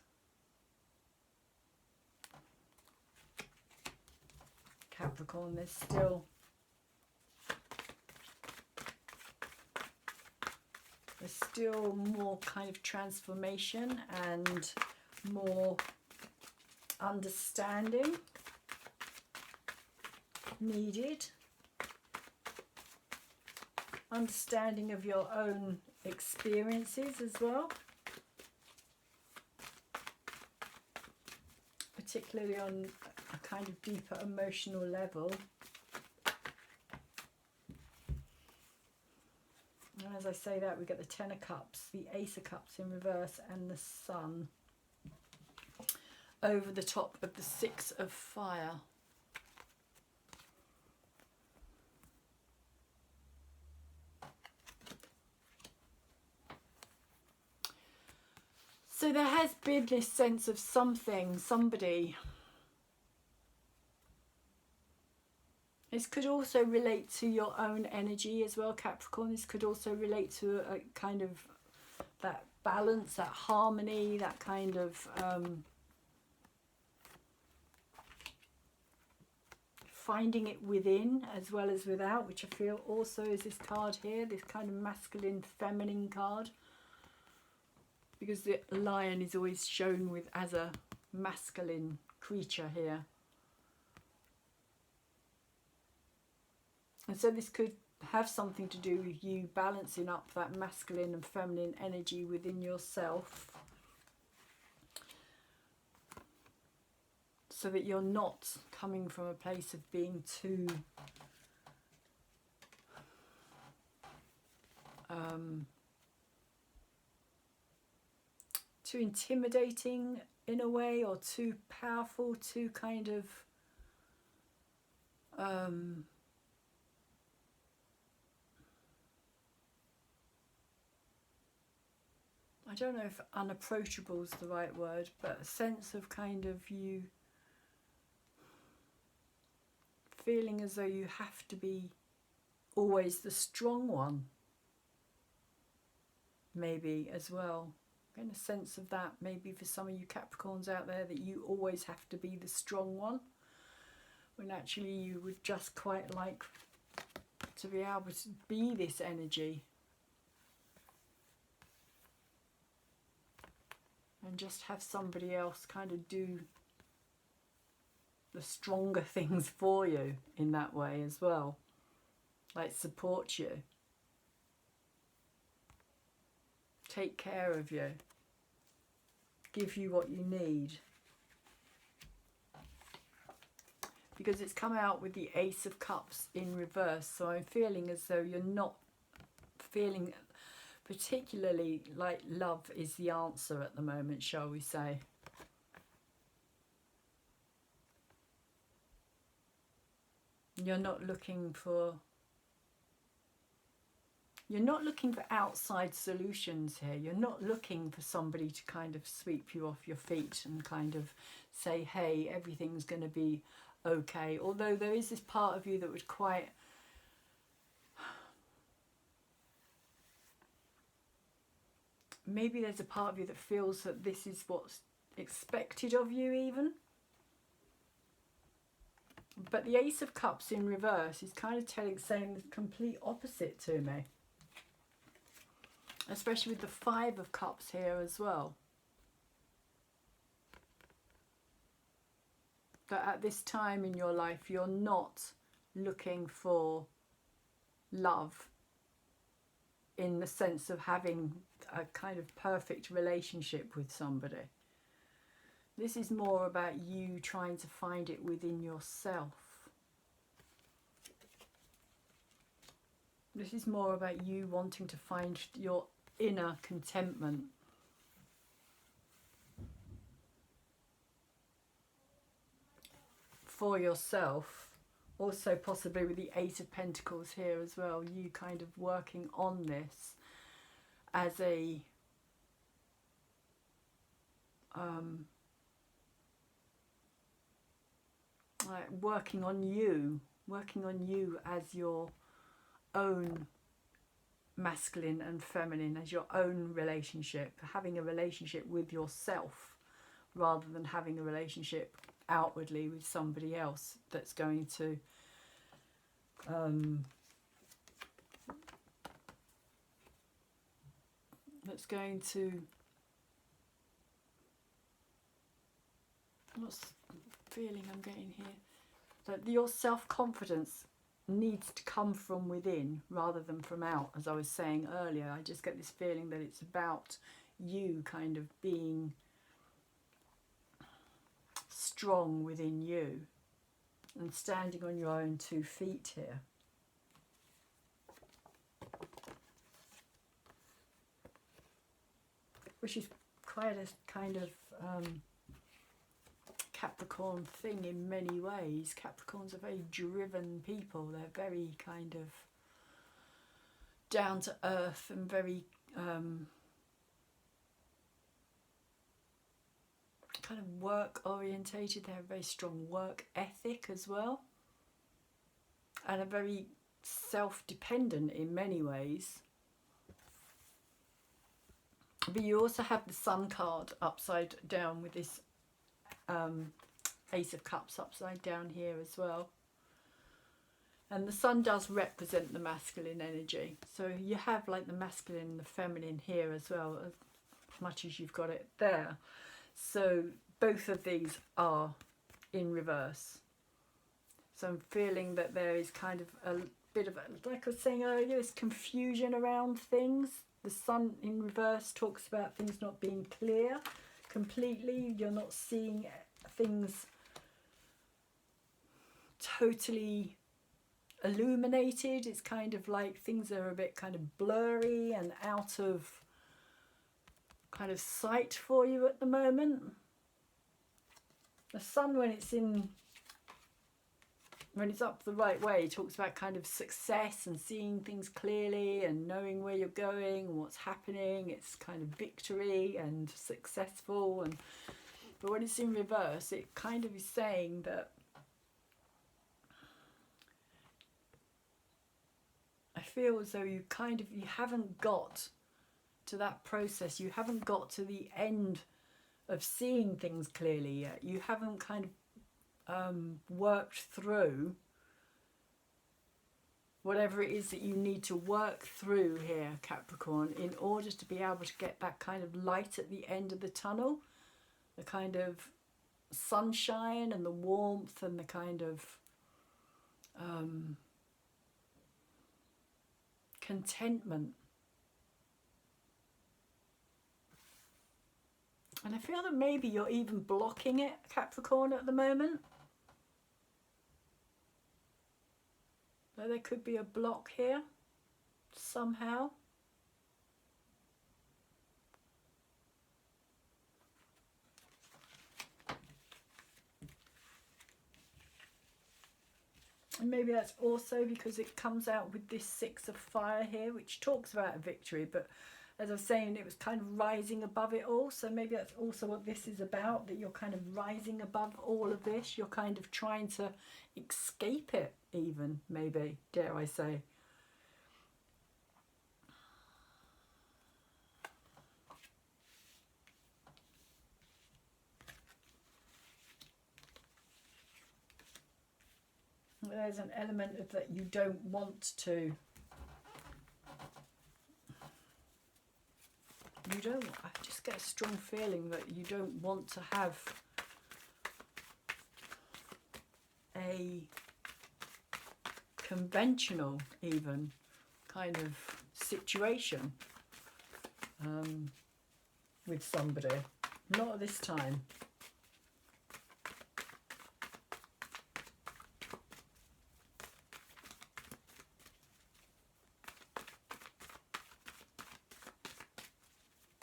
Capricorn, there's still more kind of transformation and more understanding needed. Understanding of your own experiences as well. Particularly on a kind of deeper emotional level. And as I say that, we get the 10 of Cups, the Ace of Cups in reverse, and the Sun over the top of the 6 of Fire. So there has been this sense of something, somebody. This could also relate to your own energy as well, Capricorn. This could also relate to a kind of that balance, that harmony, that kind of finding it within as well as without, which I feel also is this card here, this kind of masculine, feminine card. Because the lion is always shown with as a masculine creature here. And so this could have something to do with you balancing up that masculine and feminine energy within yourself, so that you're not coming from a place of being too too intimidating in a way, or too powerful, too kind of I don't know if unapproachable is the right word, but a sense of kind of you feeling as though you have to be always the strong one, maybe as well. Getting a sense of that maybe for some of you Capricorns out there, that you always have to be the strong one, when actually you would just quite like to be able to be this energy and just have somebody else kind of do the stronger things for you in that way as well, like support you, take care of you, give you what you need. Because it's come out with the Ace of Cups in reverse, so I'm feeling as though you're not feeling particularly like love is the answer at the moment, shall we say. You're not looking for outside solutions here. You're not looking for somebody to kind of sweep you off your feet and kind of say, hey, everything's going to be okay. Although there is this part of you that would quite maybe there's a part of you that feels that this is what's expected of you even. But the Ace of Cups in reverse is kind of saying the complete opposite to me. Especially with the Five of Cups here as well. That at this time in your life you're not looking for love in the sense of having a kind of perfect relationship with somebody. This is more about you trying to find it within yourself. This is more about you wanting to find your inner contentment. For yourself. Also possibly with the Eight of Pentacles here as well. You kind of working on this as a like working on you as your own masculine and feminine, as your own relationship, having a relationship with yourself rather than having a relationship outwardly with somebody else that's going to I'm not feeling I'm getting here that your self-confidence needs to come from within rather than from out. As I was saying earlier, I just get this feeling that it's about you kind of being strong within you and standing on your own 2 feet here. Which is quite a kind of Capricorn thing in many ways. Capricorns are very driven people. They're very kind of down to earth and very kind of work orientated. They have a very strong work ethic as well, and are very self-dependent in many ways. But you also have the Sun card upside down with this Ace of Cups upside down here as well. And the Sun does represent the masculine energy. So you have like the masculine and the feminine here as well, as much as you've got it there. So both of these are in reverse. So I'm feeling that there is kind of a bit of, like I was saying earlier, there's confusion around things. The Sun in reverse talks about things not being clear completely. You're not seeing things totally illuminated. It's kind of like things are a bit kind of blurry and out of kind of sight for you at the moment. The Sun, when it's up the right way, talks about kind of success and seeing things clearly and knowing where you're going and what's happening. It's kind of victory and successful. But when it's in reverse, it kind of is saying that I feel as though you haven't got to that process. You haven't got to the end of seeing things clearly yet. You haven't kind of worked through whatever it is that you need to work through here, Capricorn, in order to be able to get that kind of light at the end of the tunnel, the kind of sunshine and the warmth and the kind of contentment. And I feel that maybe you're even blocking it, Capricorn, at the moment. So there could be a block here, somehow. And maybe that's also because it comes out with this Six of Fire here, which talks about a victory, but as I was saying, it was kind of rising above it all. So maybe that's also what this is about, that you're kind of rising above all of this. You're kind of trying to escape it even, maybe, dare I say. There's an element of that you don't want to. I just get a strong feeling that you don't want to have a conventional even kind of situation with somebody. Not at this time.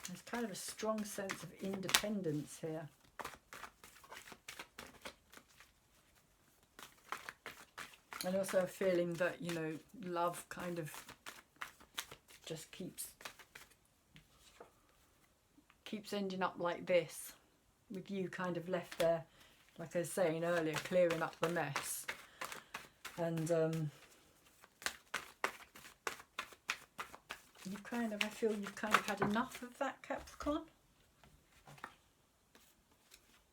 There's kind of a strong sense of independence here. And also a feeling that, you know, love kind of just keeps ending up like this, with you kind of left there, like I was saying earlier, clearing up the mess. And I feel you've kind of had enough of that, Capricorn.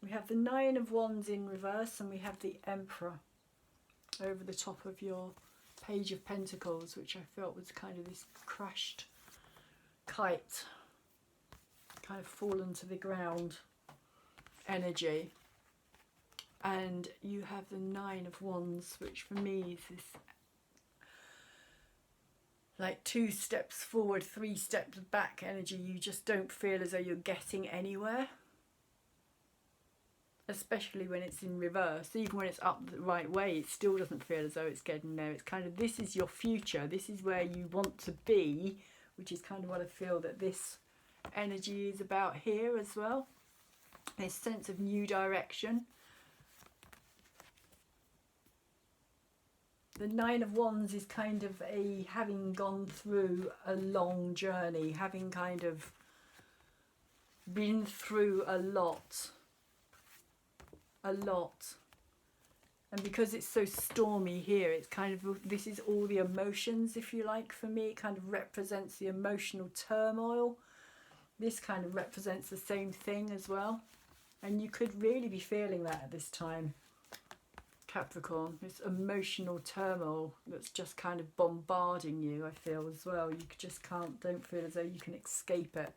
We have the Nine of Wands in reverse, and we have the Emperor over the top of your Page of Pentacles, which I felt was kind of this crashed kite, kind of fallen to the ground energy. And you have the Nine of Wands, which for me is this like 2 steps forward, 3 steps back energy. You just don't feel as though you're getting anywhere, especially when it's in reverse. Even when it's up the right way, it still doesn't feel as though it's getting there. It's kind of, this is your future, this is where you want to be, which is kind of what I feel that this energy is about here as well. This sense of new direction. The Nine of Wands is kind of having gone through a long journey, having kind of been through a lot, a lot. And because it's so stormy here, it's kind of, this is all the emotions, if you like, for me. It kind of represents the emotional turmoil. This kind of represents the same thing as well. And you could really be feeling that at this time, Capricorn. This emotional turmoil that's just kind of bombarding you, I feel, as well. You just don't feel as though you can escape it.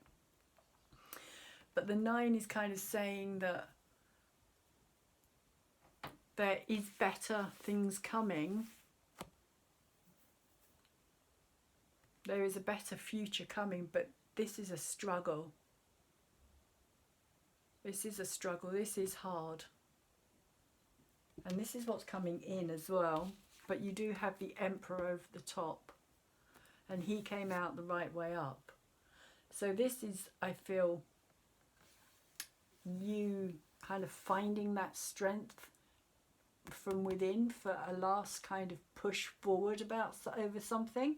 But the 9 is kind of saying that there is better things coming. There is a better future coming, but this is a struggle. This is a struggle. This is hard. And this is what's coming in as well. But you do have the Emperor over the top. And he came out the right way up. So this is, I feel, you kind of finding that strength from within for a last kind of push forward over something.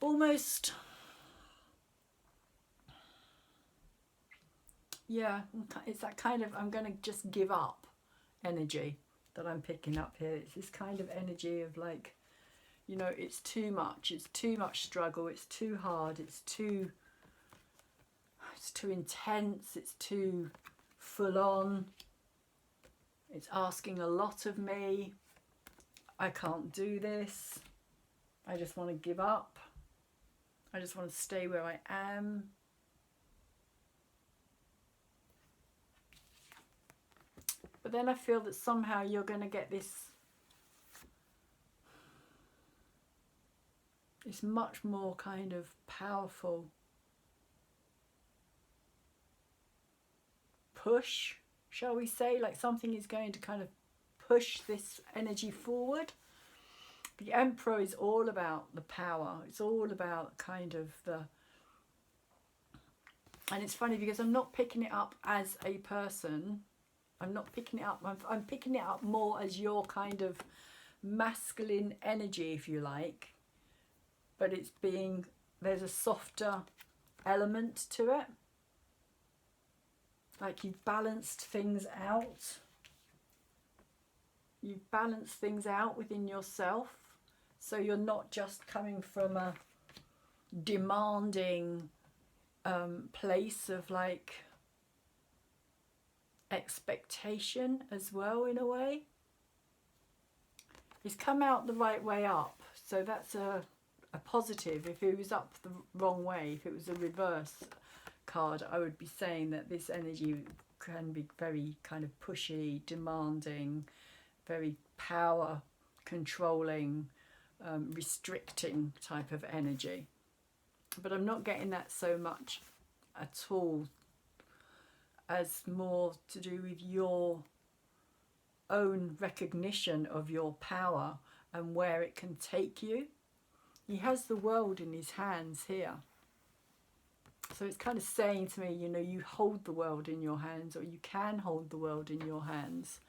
Almost, yeah, it's that kind of I'm going to just give up energy that I'm picking up here. It's this kind of energy of like, you know, it's too much struggle, it's too hard, it's too intense, it's too full on. It's asking a lot of me. I can't do this. I just want to give up. I just want to stay where I am. But then I feel that somehow you're going to get this much more kind of powerful push, shall we say, like something is going to kind of push this energy forward. The Emperor is all about the power. It's all about kind of the... And it's funny because I'm not picking it up as a person. I'm not picking it up. I'm picking it up more as your kind of masculine energy, if you like. But it's being... There's a softer element to it. Like you've balanced things out. You've balanced things out within yourself. So you're not just coming from a demanding place of like expectation as well, in a way. It's come out the right way up. So that's a positive. If it was up the wrong way, if it was a reverse card, I would be saying that this energy can be very kind of pushy, demanding, very power controlling, restricting type of energy. But I'm not getting that so much at all, as more to do with your own recognition of your power and where it can take you. He has the world in his hands here. So it's kind of saying to me, you know, you hold the world in your hands, or you can hold the world in your hands.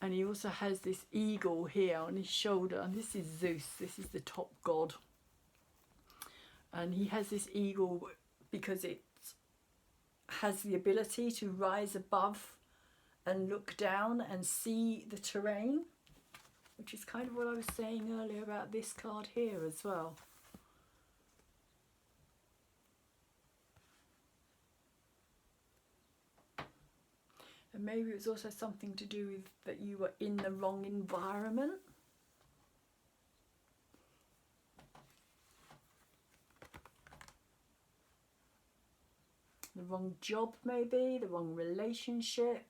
And he also has this eagle here on his shoulder. And this is Zeus. This is the top god. And he has this eagle because it has the ability to rise above and look down and see the terrain, which is kind of what I was saying earlier about this card here as well. And maybe it was also something to do with that you were in the wrong environment. The wrong job, maybe, the wrong relationship.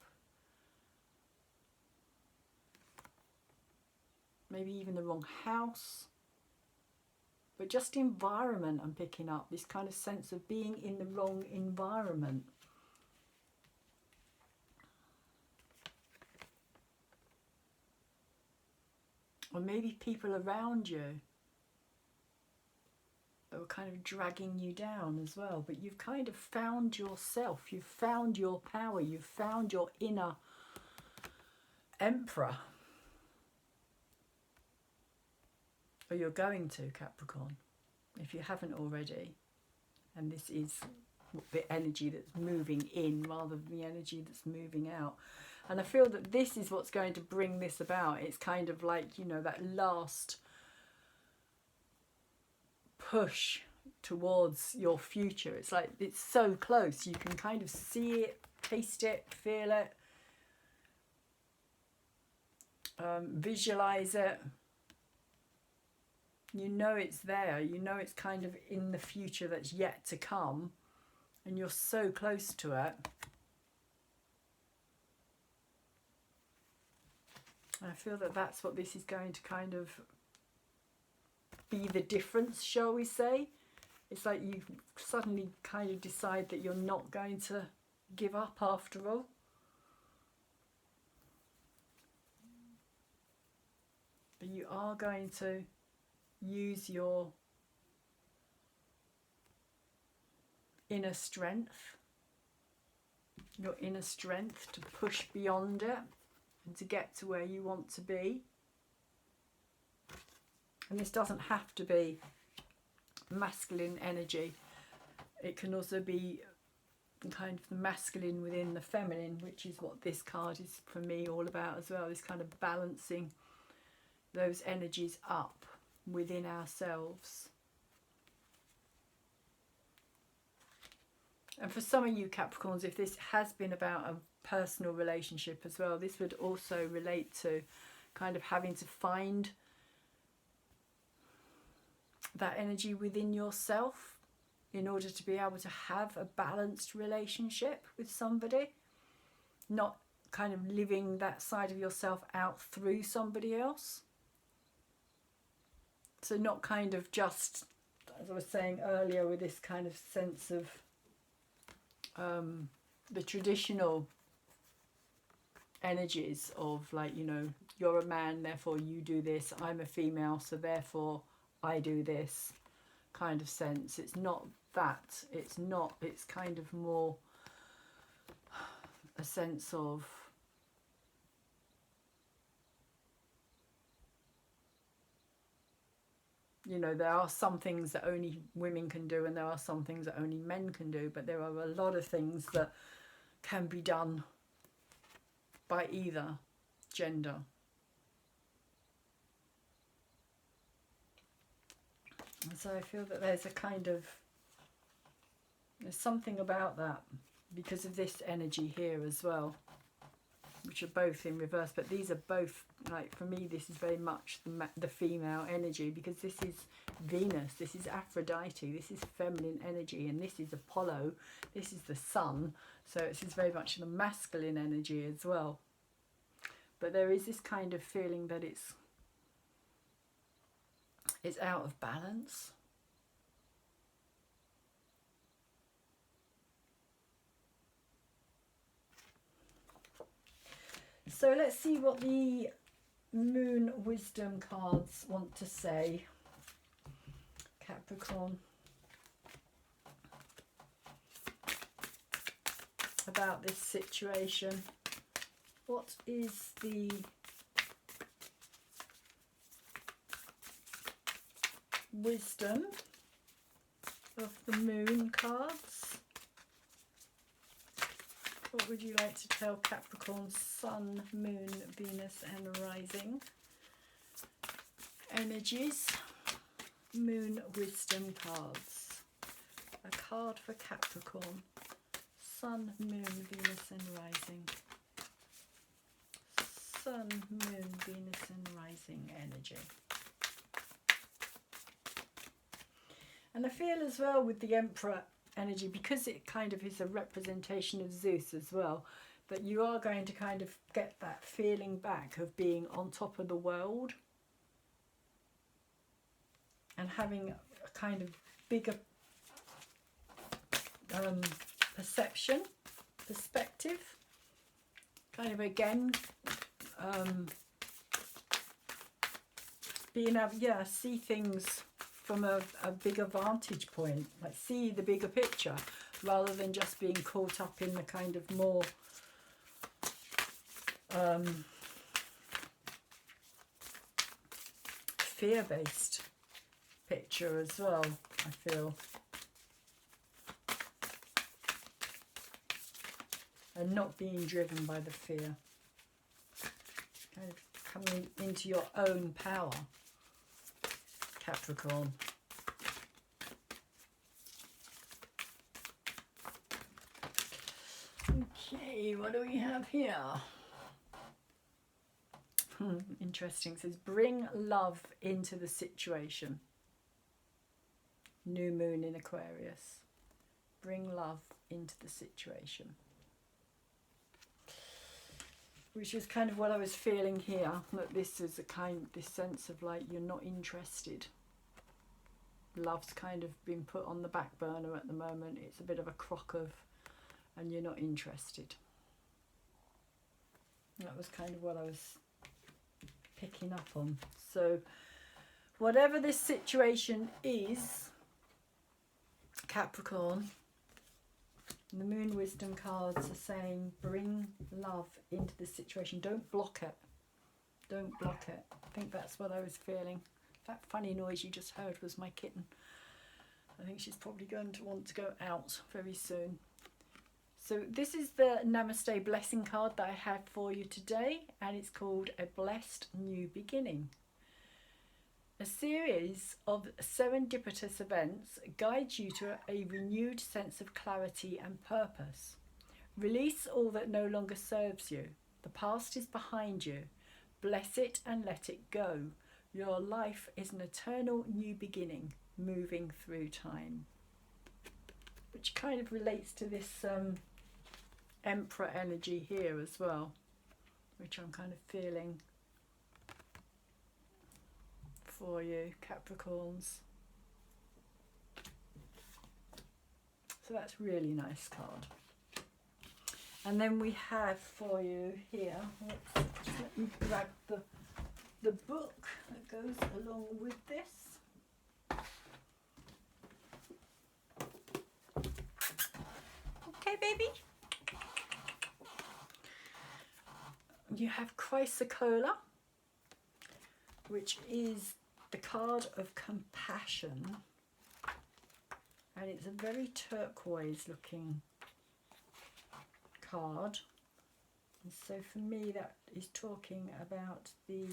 Maybe even the wrong house. But just environment I'm picking up, this kind of sense of being in the wrong environment. Or maybe people around you that were kind of dragging you down as well. But you've kind of found yourself. You've found your power. You've found your inner emperor. Or you're going to, Capricorn, if you haven't already. And this is the energy that's moving in rather than the energy that's moving out. And I feel that this is what's going to bring this about. It's kind of like, you know, that last push towards your future. It's like it's so close. You can kind of see it, taste it, feel it, visualize it. You know it's there. You know it's kind of in the future that's yet to come, and you're so close to it. I feel that that's what this is going to kind of be the difference, shall we say. It's like you suddenly kind of decide that you're not going to give up after all. But you are going to use your inner strength to push beyond it and to get to where you want to be. And this doesn't have to be masculine energy. It can also be kind of the masculine within the feminine, which is what this card is for me all about as well. This kind of balancing those energies up within ourselves. And for some of you Capricorns, if this has been about a personal relationship as well, this would also relate to kind of having to find that energy within yourself in order to be able to have a balanced relationship with somebody, not kind of living that side of yourself out through somebody else. So not kind of just, as I was saying earlier, with this kind of sense of the traditional energies of like, you know, you're a man, therefore you do this, I'm a female, so therefore I do this kind of sense. It's not that. It's not. It's kind of more a sense of you know, there are some things that only women can do and there are some things that only men can do, but there are a lot of things that can be done by either gender. And so I feel that there's a kind of, there's something about that because of this energy here as well, which are both in reverse, but these are both, like for me, this is very much the female energy, because this is Venus, this is Aphrodite, this is feminine energy, and this is Apollo, this is the sun, so this is very much the masculine energy as well. But there is this kind of feeling that it's out of balance. So let's see what the Moon Wisdom cards want to say, Capricorn, about this situation. What is the wisdom of the Moon cards? What would you like to tell Capricorn, Sun, Moon, Venus and Rising energies? Moon Wisdom cards. A card for Capricorn, Sun, Moon, Venus and Rising. Sun, Moon, Venus and Rising energy. And I feel as well with the Emperor energy, because it kind of is a representation of Zeus as well, that you are going to kind of get that feeling back of being on top of the world and having a kind of bigger perspective, kind of again being able, see things from a bigger vantage point, like see the bigger picture rather than just being caught up in the kind of more fear-based picture as well, I feel. and not being driven by the fear. Kind of coming into your own power, Capricorn. Okay, what do we have here? Interesting. It says, bring love into the situation. New moon in Aquarius. Bring love into the situation. Which is kind of what I was feeling here. That this is this sense of like you're not interested. Love's kind of been put on the back burner at the moment. It's a bit of a crock of, and you're not interested. That was kind of what I was picking up on. So whatever this situation is, Capricorn, the moon wisdom cards are saying bring love into the situation. Don't block it. Don't block it. I think that's what I was feeling. That funny noise you just heard was my kitten. I think she's probably going to want to go out very soon. So this is the Namaste blessing card that I have for you today, and it's called A Blessed New Beginning. A series of serendipitous events guides you to a renewed sense of clarity and purpose. Release all that no longer serves you. The past is behind you. Bless it and let it go. Your life is an eternal new beginning, moving through time. Which kind of relates to this Emperor energy here as well, which I'm kind of feeling for you, Capricorns. So that's really nice card. And then we have for you here, just let me grab the book that goes along with this. Okay, baby. You have Chrysocolla, which is the card of compassion, and it's a very turquoise looking card, and so for me that is talking about the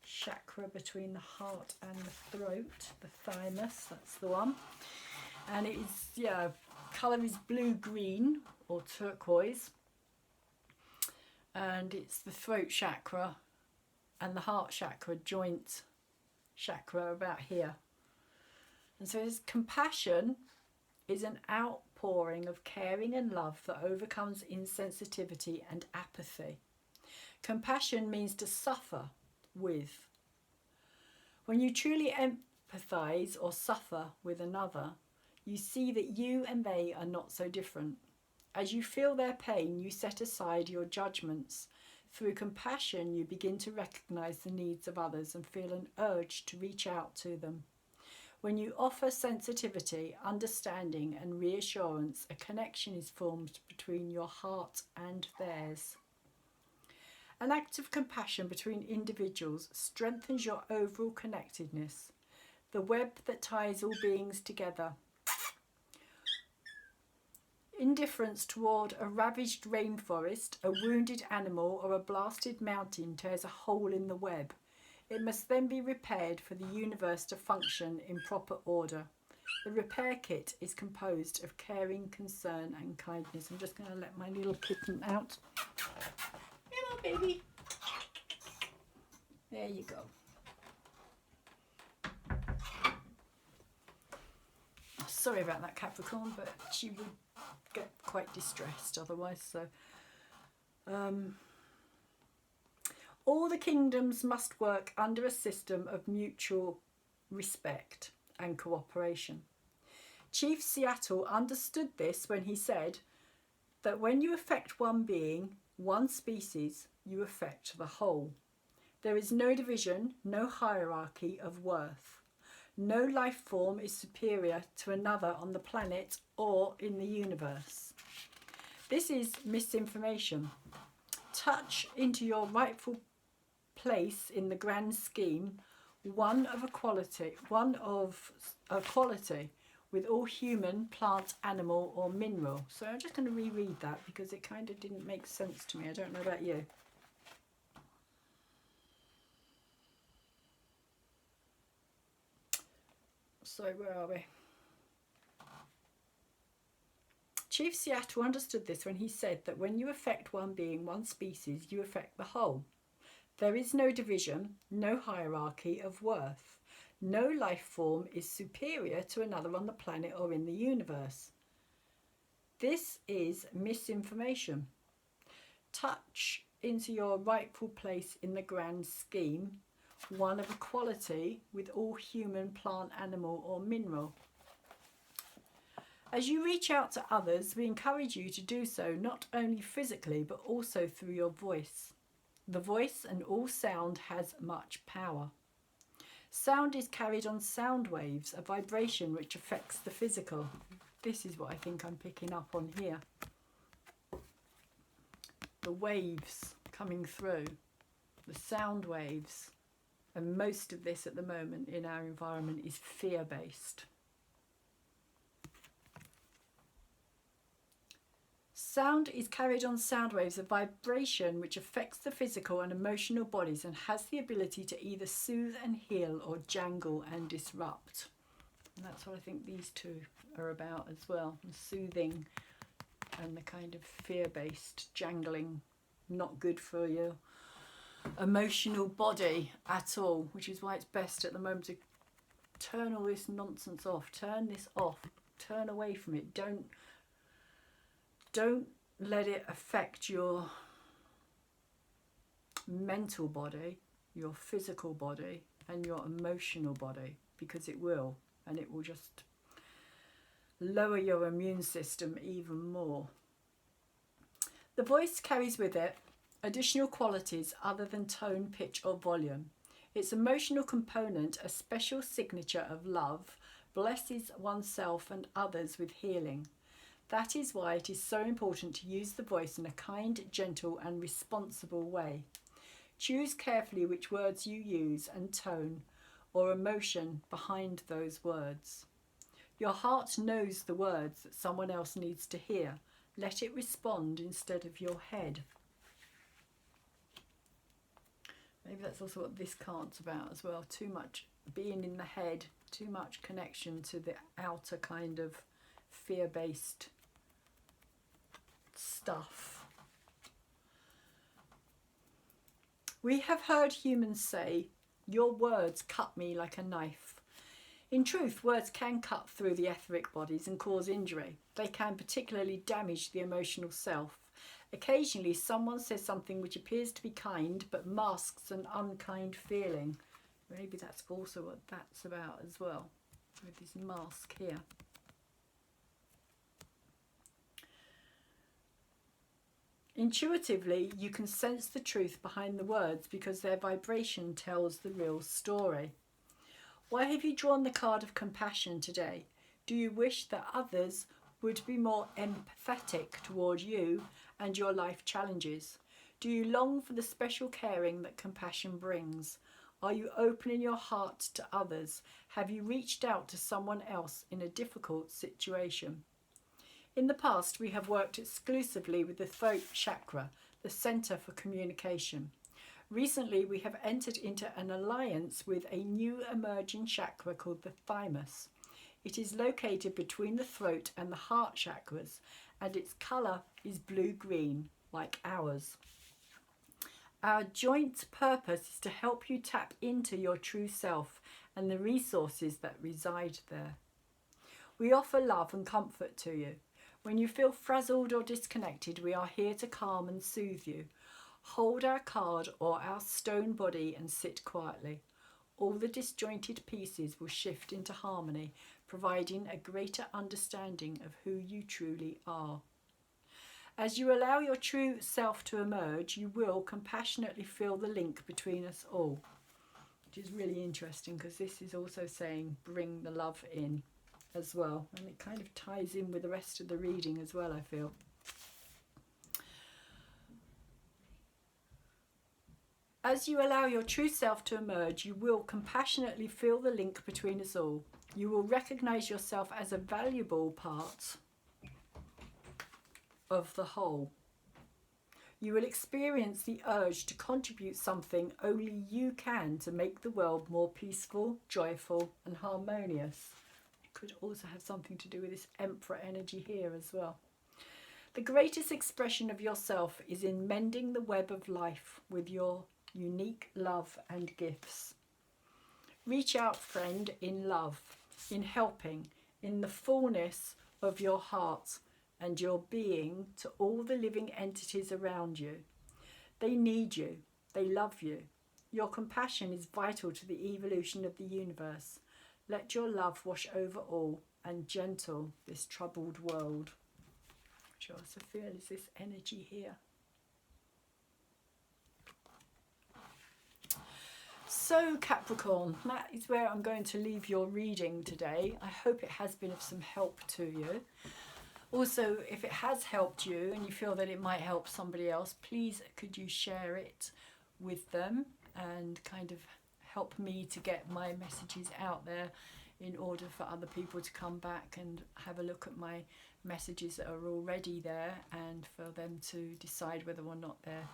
chakra between the heart and the throat, the thymus, that's the one. And it is, yeah, colour is blue-green or turquoise, and it's the throat chakra and the heart chakra, joint chakra about here. And so his compassion is an outpouring of caring and love that overcomes insensitivity and apathy. Compassion means to suffer with. When you truly empathise or suffer with another, you see that you and they are not so different. As you feel their pain, you set aside your judgments. Through compassion, you begin to recognise the needs of others and feel an urge to reach out to them. When you offer sensitivity, understanding and reassurance, a connection is formed between your heart and theirs. An act of compassion between individuals strengthens your overall connectedness, the web that ties all beings together. Indifference toward a ravaged rainforest, a wounded animal or a blasted mountain tears a hole in the web. It must then be repaired for the universe to function in proper order. The repair kit is composed of caring, concern and kindness. I'm just going to let my little kitten out. Come on, baby. There you go. Sorry about that, Capricorn, but she would get quite distressed otherwise. So all the kingdoms must work under a system of mutual respect and cooperation. Chief Seattle understood this when he said that when you affect one being, one species, you affect the whole. There is no division, no hierarchy of worth. No life form is superior to another on the planet or in the universe. This is misinformation. Touch into your rightful place in the grand scheme, one of equality with all human, plant, animal or mineral. So I'm just going to reread that because it kind of didn't make sense to me. I don't know about you. So where are we? Chief Seattle understood this when he said that when you affect one being, one species, you affect the whole. There is no division, no hierarchy of worth. No life form is superior to another on the planet or in the universe. This is misinformation. Touch into your rightful place in the grand scheme, one of equality with all human, plant, animal or mineral. As you reach out to others, we encourage you to do so not only physically but also through your voice. The voice and all sound has much power. Sound is carried on sound waves, a vibration which affects the physical. This is what I think I'm picking up on here. The waves coming through, the sound waves. And most of this at the moment in our environment is fear-based. Sound is carried on sound waves, a vibration which affects the physical and emotional bodies and has the ability to either soothe and heal or jangle and disrupt. And that's what I think these two are about as well. The soothing and the kind of fear-based jangling, not good for your emotional body at all, which is why it's best at the moment to turn all this nonsense off, turn this off, turn away from it. Don't let it affect your mental body, your physical body and your emotional body, because it will, and it will just lower your immune system even more. The voice carries with it additional qualities other than tone, pitch or volume. Its emotional component, a special signature of love, blesses oneself and others with healing. That is why it is so important to use the voice in a kind, gentle and responsible way. Choose carefully which words you use and tone or emotion behind those words. Your heart knows the words that someone else needs to hear. Let it respond instead of your head. Maybe that's also what this card's about as well. Too much being in the head, too much connection to the outer kind of fear-based stuff. We have heard humans say, "Your words cut me like a knife." In truth, words can cut through the etheric bodies and cause injury. They can particularly damage the emotional self. Occasionally, someone says something which appears to be kind but masks an unkind feeling. Maybe that's also what that's about as well, with this mask here. Intuitively, you can sense the truth behind the words because their vibration tells the real story. Why have you drawn the card of compassion today? Do you wish that others would be more empathetic toward you and your life challenges? Do you long for the special caring that compassion brings? Are you opening your heart to others? Have you reached out to someone else in a difficult situation? In the past, we have worked exclusively with the throat chakra, the center for communication. Recently, we have entered into an alliance with a new emerging chakra called the thymus. It is located between the throat and the heart chakras, and its colour is blue-green, like ours. Our joint purpose is to help you tap into your true self and the resources that reside there. We offer love and comfort to you. When you feel frazzled or disconnected, we are here to calm and soothe you. Hold our card or our stone body and sit quietly. All the disjointed pieces will shift into harmony, providing a greater understanding of who you truly are. As you allow your true self to emerge, you will compassionately feel the link between us all. Which is really interesting because this is also saying bring the love in as well, and it kind of ties in with the rest of the reading as well, I feel. As you allow your true self to emerge, you will compassionately feel the link between us all. You will recognize yourself as a valuable part of the whole. You will experience the urge to contribute something only you can to make the world more peaceful, joyful and harmonious. It could also have something to do with this Emperor energy here as well. The greatest expression of yourself is in mending the web of life with your unique love and gifts. Reach out, friend, in love, in helping, in the fullness of your heart and your being to all the living entities around you. They need you. They love you. Your compassion is vital to the evolution of the universe. Let your love wash over all and gentle this troubled world. Which I also feel is this energy here. So Capricorn, that is where I'm going to leave your reading today. I hope it has been of some help to you. Also, if it has helped you and you feel that it might help somebody else, please could you share it with them and kind of help me to get my messages out there in order for other people to come back and have a look at my messages that are already there and for them to decide whether or not they're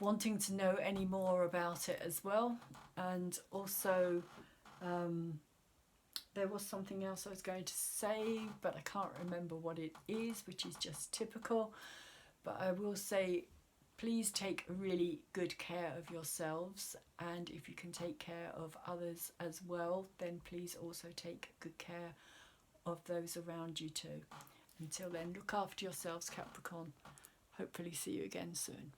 wanting to know any more about it as well. And also there was something else I was going to say, but I can't remember what it is, which is just typical. But I will say, please take really good care of yourselves, and if you can take care of others as well, then please also take good care of those around you too. Until then, look after yourselves, Capricorn. Hopefully see you again soon.